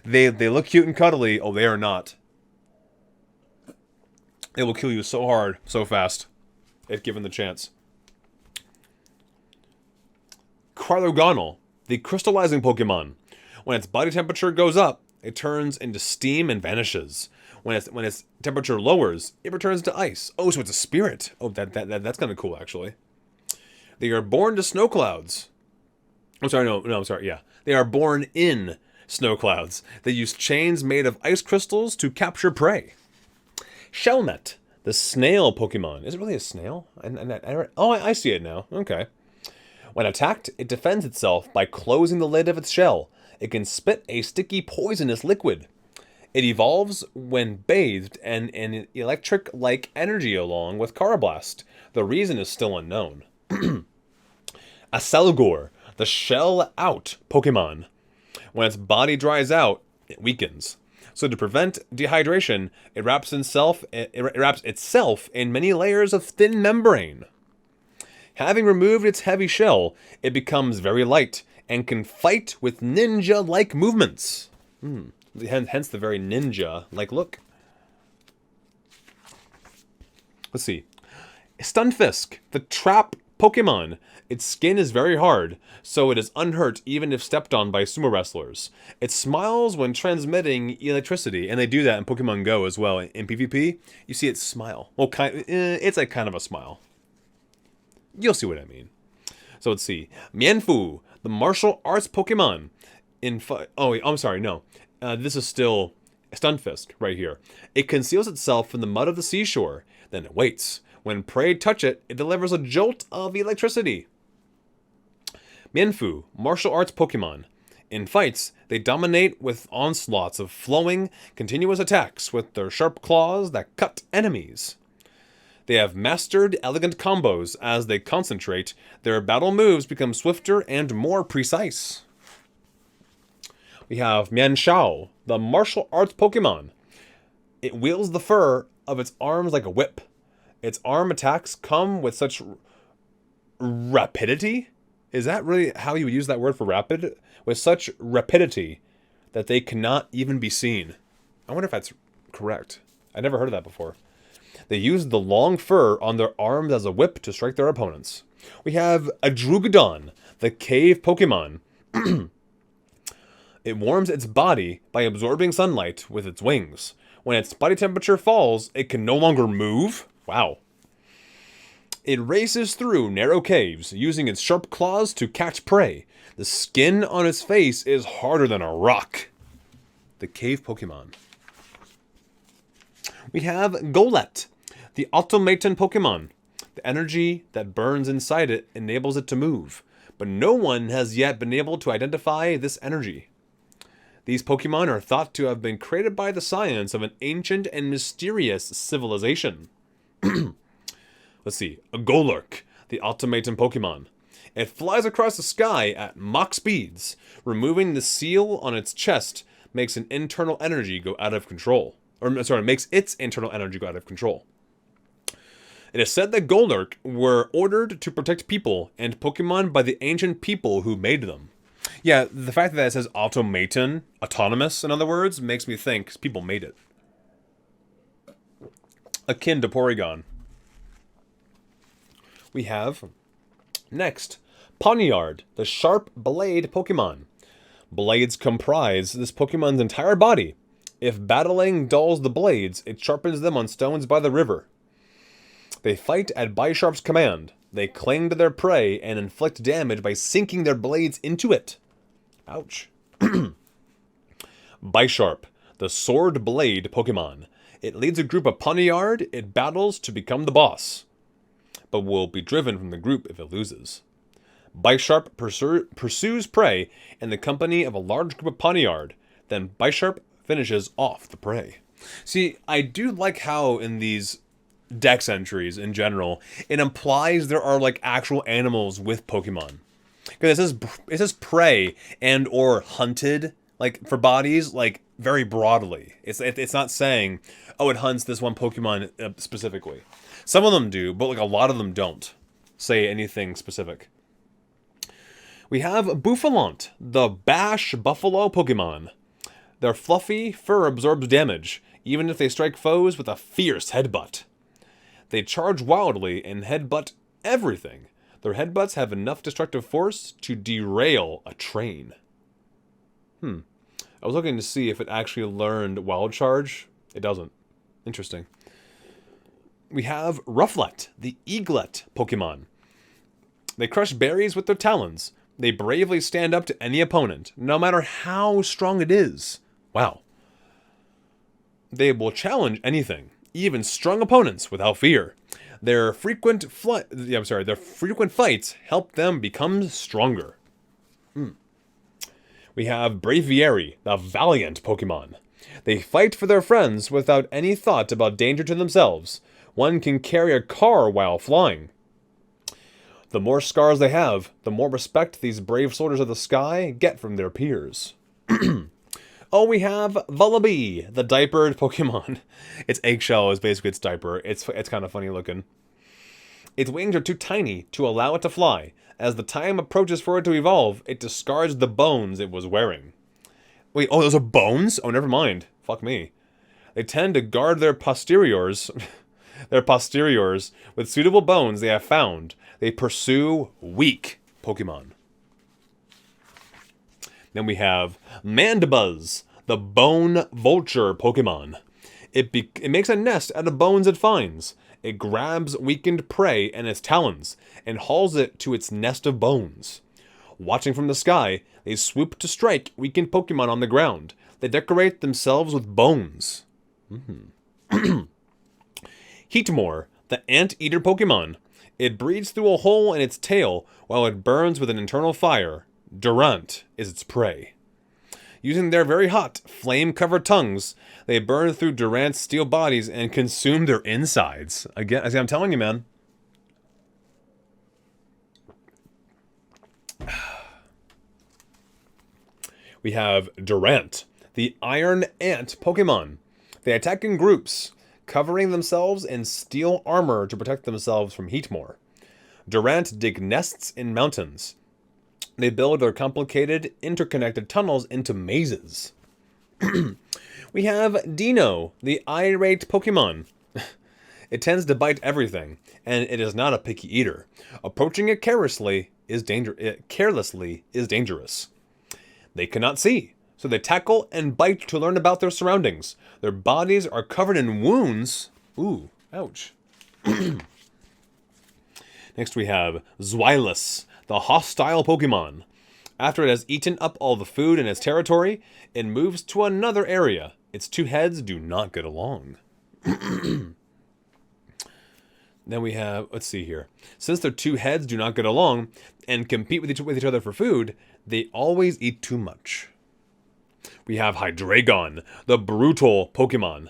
They look cute and cuddly. Oh, they are not. It will kill you so hard, so fast, if given the chance. Cryogonyl, the crystallizing Pokemon. When its body temperature goes up, it turns into steam and vanishes. When its temperature lowers, it returns to ice. Oh, so it's a spirit. Oh, that's kind of cool, actually. They are born to snow clouds. I'm sorry, yeah. They are born in snow clouds. They use chains made of ice crystals to capture prey. Shelmet, the snail Pokemon. Is it really a snail? I see it now. Okay. When attacked, it defends itself by closing the lid of its shell. It can spit a sticky, poisonous liquid. It evolves when bathed in an electric-like energy along with Carablast. The reason is still unknown. Acelgor, the shell-out Pokemon. When its body dries out, it weakens. So to prevent dehydration, it wraps itself in many layers of thin membrane. Having removed its heavy shell, it becomes very light and can fight with ninja-like movements. Hence the very ninja-like look. Let's see. Stunfisk, the trap Pokemon. Its skin is very hard, so it is unhurt even if stepped on by sumo wrestlers. It smiles when transmitting electricity, and they do that in Pokemon Go as well. In PvP, you see it smile. Well, it's like kind of a smile. You'll see what I mean. So let's see. Mienfoo, the martial arts Pokemon. This is still Stunfisk right here. It conceals itself in the mud of the seashore. Then it waits. When prey touch it, it delivers a jolt of electricity. Mienfoo, martial arts Pokemon. In fights, they dominate with onslaughts of flowing, continuous attacks with their sharp claws that cut enemies. They have mastered elegant combos. As they concentrate, their battle moves become swifter and more precise. We have Mienshao, the martial arts Pokemon. It wields the fur of its arms like a whip. Its arm attacks come with such rapidity? Is that really how you would use that word for rapid? With such rapidity that they cannot even be seen. I wonder if that's correct. I never heard of that before. They use the long fur on their arms as a whip to strike their opponents. We have a Drugodon, the cave Pokemon. It warms its body by absorbing sunlight with its wings. When its body temperature falls, it can no longer move. Wow. It races through narrow caves, using its sharp claws to catch prey. The skin on its face is harder than a rock. The cave Pokemon. We have Golett, the automaton Pokemon. The energy that burns inside it enables it to move, but no one has yet been able to identify this energy. These Pokemon are thought to have been created by the science of an ancient and mysterious civilization. Let's see. A Golurk, the automaton Pokemon. It flies across the sky at Mach speeds. Removing the seal on its chest makes its internal energy go out of control. Makes its internal energy go out of control. It is said that Golurk were ordered to protect people and Pokemon by the ancient people who made them. Yeah, the fact that it says automaton, autonomous, in other words, makes me think people made it. Akin to Porygon. We have, next, Poniard, the sharp blade Pokemon. Blades comprise this Pokemon's entire body. If battling dulls the blades, it sharpens them on stones by the river. They fight at Bisharp's command. They cling to their prey and inflict damage by sinking their blades into it. Ouch. Bisharp, the sword blade Pokemon. It leads a group of Poniard. It battles to become the boss, but will be driven from the group if it loses. Bisharp pursues prey in the company of a large group of Poniard. Then Bisharp finishes off the prey. See, I do like how in these Dex entries in general, it implies there are like actual animals with Pokemon. Because it says prey and or hunted, like for bodies, like very broadly. It's not saying, oh, it hunts this one Pokemon specifically. Some of them do, but like a lot of them don't say anything specific. We have Bouffalant, the Bash Buffalo Pokemon. Their fluffy fur absorbs damage, even if they strike foes with a fierce headbutt. They charge wildly and headbutt everything. Their headbutts have enough destructive force to derail a train. I was looking to see if it actually learned Wild Charge. It doesn't. Interesting. We have Rufflet, the eaglet Pokemon. They crush berries with their talons. They bravely stand up to any opponent, no matter how strong it is. Wow. They will challenge anything, even strong opponents, without fear. Their frequent fights help them become stronger. We have Braviary, the valiant Pokemon. They fight for their friends without any thought about danger to themselves. One can carry a car while flying. The more scars they have, the more respect these brave soldiers of the sky get from their peers. Oh, we have Vullaby, the diapered Pokemon. Its eggshell is basically its diaper. It's kind of funny looking. Its wings are too tiny to allow it to fly. As the time approaches for it to evolve, it discards the bones it was wearing. Wait, oh, those are bones? Oh, never mind. Fuck me. They tend to guard their posteriors, with suitable bones they have found. They pursue weak Pokemon. Then we have Mandibuzz, the bone vulture Pokemon. It makes a nest out of bones it finds. It grabs weakened prey in its talons and hauls it to its nest of bones. Watching from the sky, they swoop to strike weakened Pokemon on the ground. They decorate themselves with bones. Heatmor, the ant-eater Pokemon. It breathes through a hole in its tail while it burns with an internal fire. Durant is its prey. Using their very hot, flame-covered tongues, they burn through Durant's steel bodies and consume their insides. Again, I'm telling you, man. We have Durant, the iron ant Pokemon. They attack in groups, covering themselves in steel armor to protect themselves from Heatmor. Durant dig nests in mountains. They build their complicated, interconnected tunnels into mazes. We have Dino, the irate Pokemon. It tends to bite everything, and it is not a picky eater. Approaching it carelessly is dangerous. They cannot see, so they tackle and bite to learn about their surroundings. Their bodies are covered in wounds. Ooh, ouch. Next we have Zweilous, the hostile Pokemon. After it has eaten up all the food in its territory, it moves to another area. Its two heads do not get along. Then we have, let's see here. Since their two heads do not get along and compete with each other for food, they always eat too much. We have Hydreigon, the brutal Pokemon.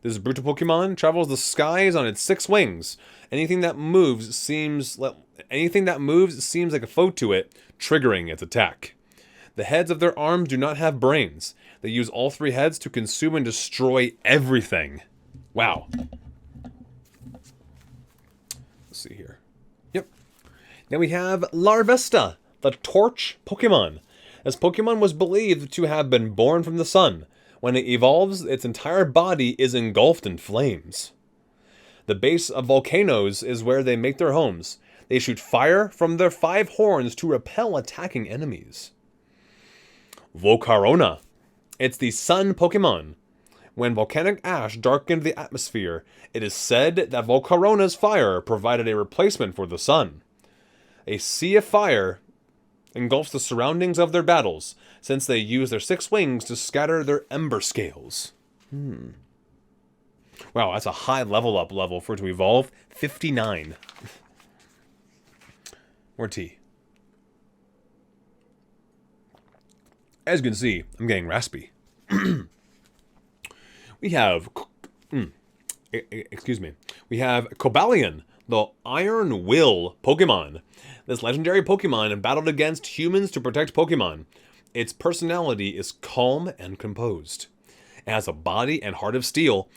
This brutal Pokemon travels the skies on its 6 wings. Anything that moves seems like a foe to it, triggering its attack. The heads of their arms do not have brains. They use all 3 heads to consume and destroy everything. Wow. Let's see here. Yep. Then we have Larvesta, the torch Pokemon. This Pokemon was believed to have been born from the sun. When it evolves, its entire body is engulfed in flames. The base of volcanoes is where they make their homes. They shoot fire from their 5 horns to repel attacking enemies. Volcarona. It's the sun Pokemon. When volcanic ash darkened the atmosphere, it is said that Volcarona's fire provided a replacement for the sun. A sea of fire engulfs the surroundings of their battles, since they use their 6 wings to scatter their ember scales. Wow, that's a high level for it to evolve. 59. More tea. As you can see, I'm getting raspy. We have... We have Cobalion, the Iron Will Pokemon. This legendary Pokemon battled against humans to protect Pokemon. Its personality is calm and composed. It has a body and heart of steel.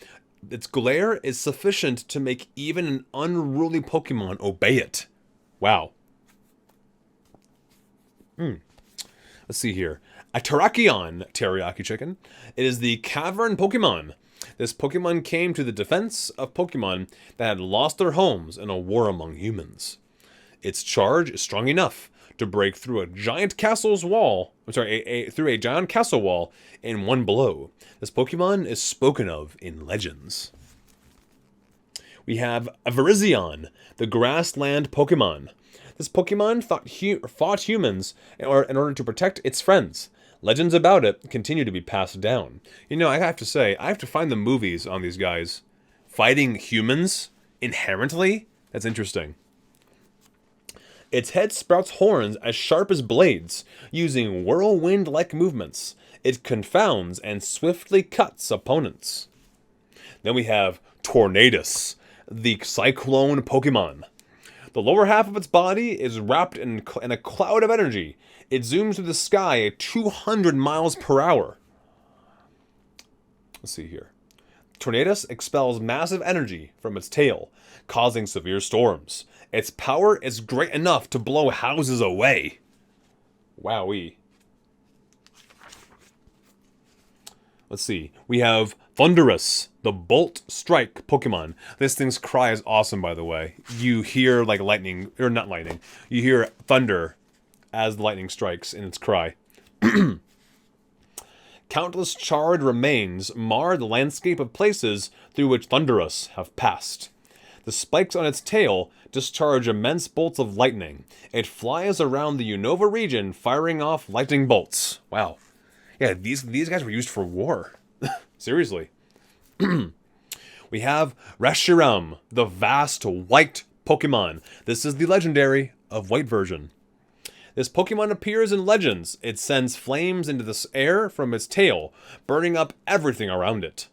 Its glare is sufficient to make even an unruly Pokemon obey it. Wow. Let's see here. a Terrakion teriyaki chicken. It is the Cavern Pokemon. This Pokemon came to the defense of Pokemon that had lost their homes in a war among humans. Its charge is strong enough to break through a giant castle's wall. Through a giant castle wall in one blow. This Pokemon is spoken of in legends. We have a Virizion, the grassland Pokemon. This Pokemon fought humans in order to protect its friends. Legends about it continue to be passed down. You know, I have to say, I have to find the movies on these guys. Fighting humans inherently? That's interesting. Its head sprouts horns as sharp as blades, using whirlwind-like movements. It confounds and swiftly cuts opponents. Then we have Tornadus, the Cyclone Pokemon. The lower half of its body is wrapped in a cloud of energy. It zooms through the sky at 200 miles per hour. Let's see here. Tornadus expels massive energy from its tail, causing severe storms. Its power is great enough to blow houses away. Wowee. Let's see. We have Thunderous, the Bolt Strike Pokemon. This thing's cry is awesome, by the way. You hear, like, lightning, or not lightning. You hear thunder as the lightning strikes in its cry. Countless charred remains mar the landscape of places through which Thunderous have passed. The spikes on its tail discharge immense bolts of lightning. It flies around the Unova region, firing off lightning bolts. Wow. Yeah, these guys were used for war. Seriously. We have Reshiram, the vast white Pokemon. This is the legendary of white version. This Pokemon appears in legends. It sends flames into the air from its tail, burning up everything around it.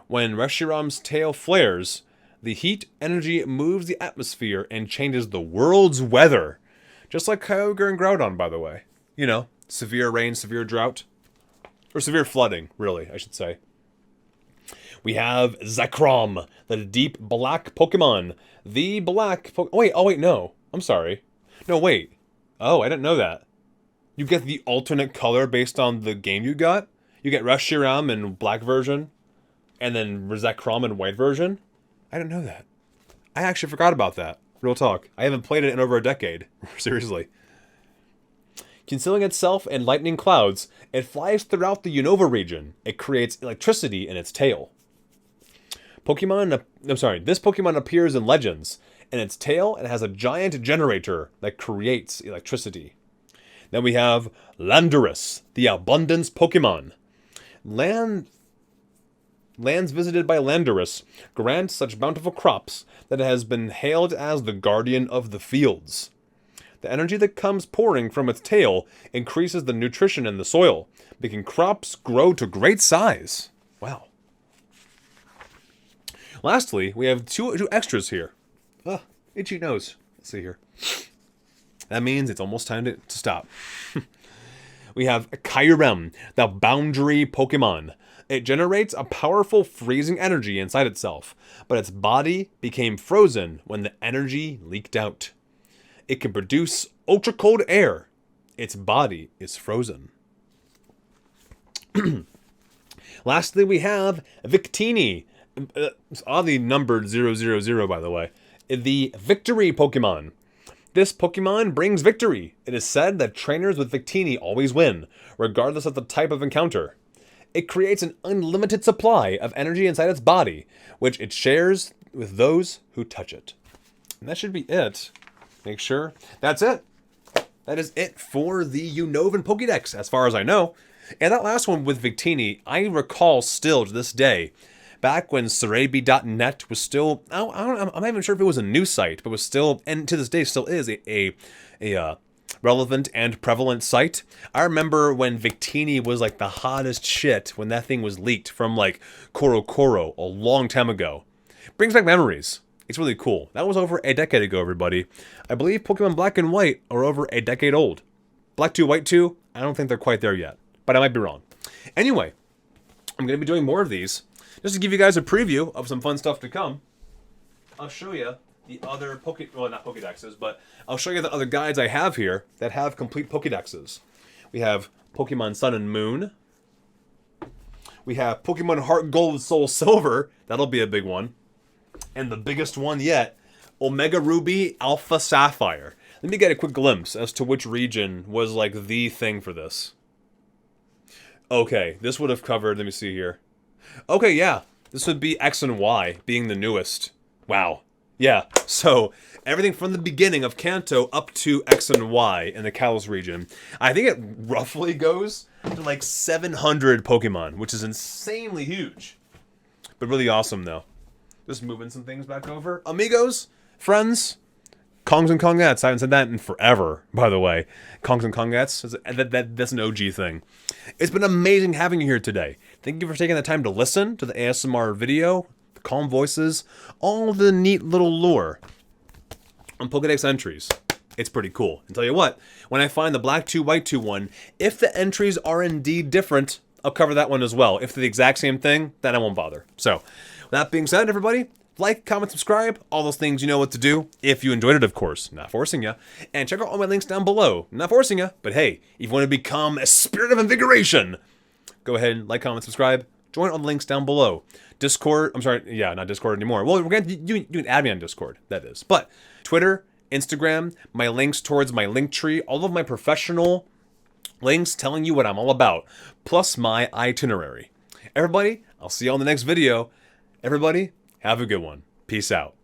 When Reshiram's tail flares, the heat energy moves the atmosphere and changes the world's weather. Just like Kyogre and Groudon, by the way. You know, severe rain, severe drought. Or severe flooding, really, I should say. We have Zekrom, the deep black Pokemon. The black wait, no. I'm sorry. No, wait. Oh, I didn't know that. You get the alternate color based on the game you got? You get Reshiram in black version, and then Zekrom in white version? I didn't know that. I actually forgot about that. Real talk. I haven't played it in over a decade. Seriously. Concealing itself in lightning clouds, it flies throughout the Unova region. It creates electricity in its tail. This Pokemon appears in legends. In its tail, it has a giant generator that creates electricity. Then we have Landorus, the abundance Pokemon. Lands visited by Landorus grant such bountiful crops that it has been hailed as the guardian of the fields. The energy that comes pouring from its tail increases the nutrition in the soil, making crops grow to great size. Wow. Lastly, we have two extras here. Itchy nose. Let's see here. That means it's almost time to stop. We have Kyurem, the boundary Pokemon. It generates a powerful freezing energy inside itself, but its body became frozen when the energy leaked out. It can produce ultra-cold air. Its body is frozen. Lastly, we have Victini. Oddly numbered 000, by the way. The Victory Pokemon. This Pokemon brings victory. It is said that trainers with Victini always win, regardless of the type of encounter. It creates an unlimited supply of energy inside its body, which it shares with those who touch it. And that should be it. Make sure. That's it. That is it for the Unovan Pokedex, as far as I know. And that last one with Victini, I recall still to this day, back when Cerebi.net was still, I'm not even sure if it was a news site, but was still, and to this day still is, a relevant and prevalent site. I remember when Victini was like the hottest shit, when that thing was leaked from like Koro a long time ago. Brings back memories. It's really cool. That was over a decade ago, everybody. I believe Pokemon Black and White are over a decade old. Black 2, White 2, I don't think they're quite there yet, but I might be wrong. Anyway, I'm going to be doing more of these. Just to give you guys a preview of some fun stuff to come, I'll show you the other not Pokedexes, but I'll show you the other guides I have here that have complete Pokedexes. We have Pokemon Sun and Moon. We have Pokemon Heart Gold, Soul Silver. That'll be a big one. And the biggest one yet, Omega Ruby, Alpha Sapphire. Let me get a quick glimpse as to which region was like the thing for this. Okay, this would have covered, let me see here. Okay, yeah, this would be X and Y, being the newest. Wow. Yeah, so everything from the beginning of Kanto up to X and Y in the Kalos region. I think it roughly goes to like 700 Pokemon, which is insanely huge. But really awesome, though. Just moving some things back over. Amigos, friends, Kongs and Kongettes. I haven't said that in forever, by the way. Kongs and Kongettes, that's an OG thing. It's been amazing having you here today. Thank you for taking the time to listen to the ASMR video, the calm voices, all the neat little lore on Pokedex entries. It's pretty cool. And tell you what, when I find the Black 2, White 2 one, if the entries are indeed different, I'll cover that one as well. If they're the exact same thing, then I won't bother. So, with that being said, everybody, like, comment, subscribe, all those things you know what to do. If you enjoyed it, of course, not forcing you. And check out all my links down below. Not forcing you, but hey, if you want to become a spirit of invigoration, go ahead and like, comment, subscribe. Join all the links down below. Discord, I'm sorry, yeah, not Discord anymore. Well, you can add me on Discord, that is. But Twitter, Instagram, my links towards my link tree, all of my professional links telling you what I'm all about, plus my itinerary. Everybody, I'll see you on the next video. Everybody, have a good one. Peace out.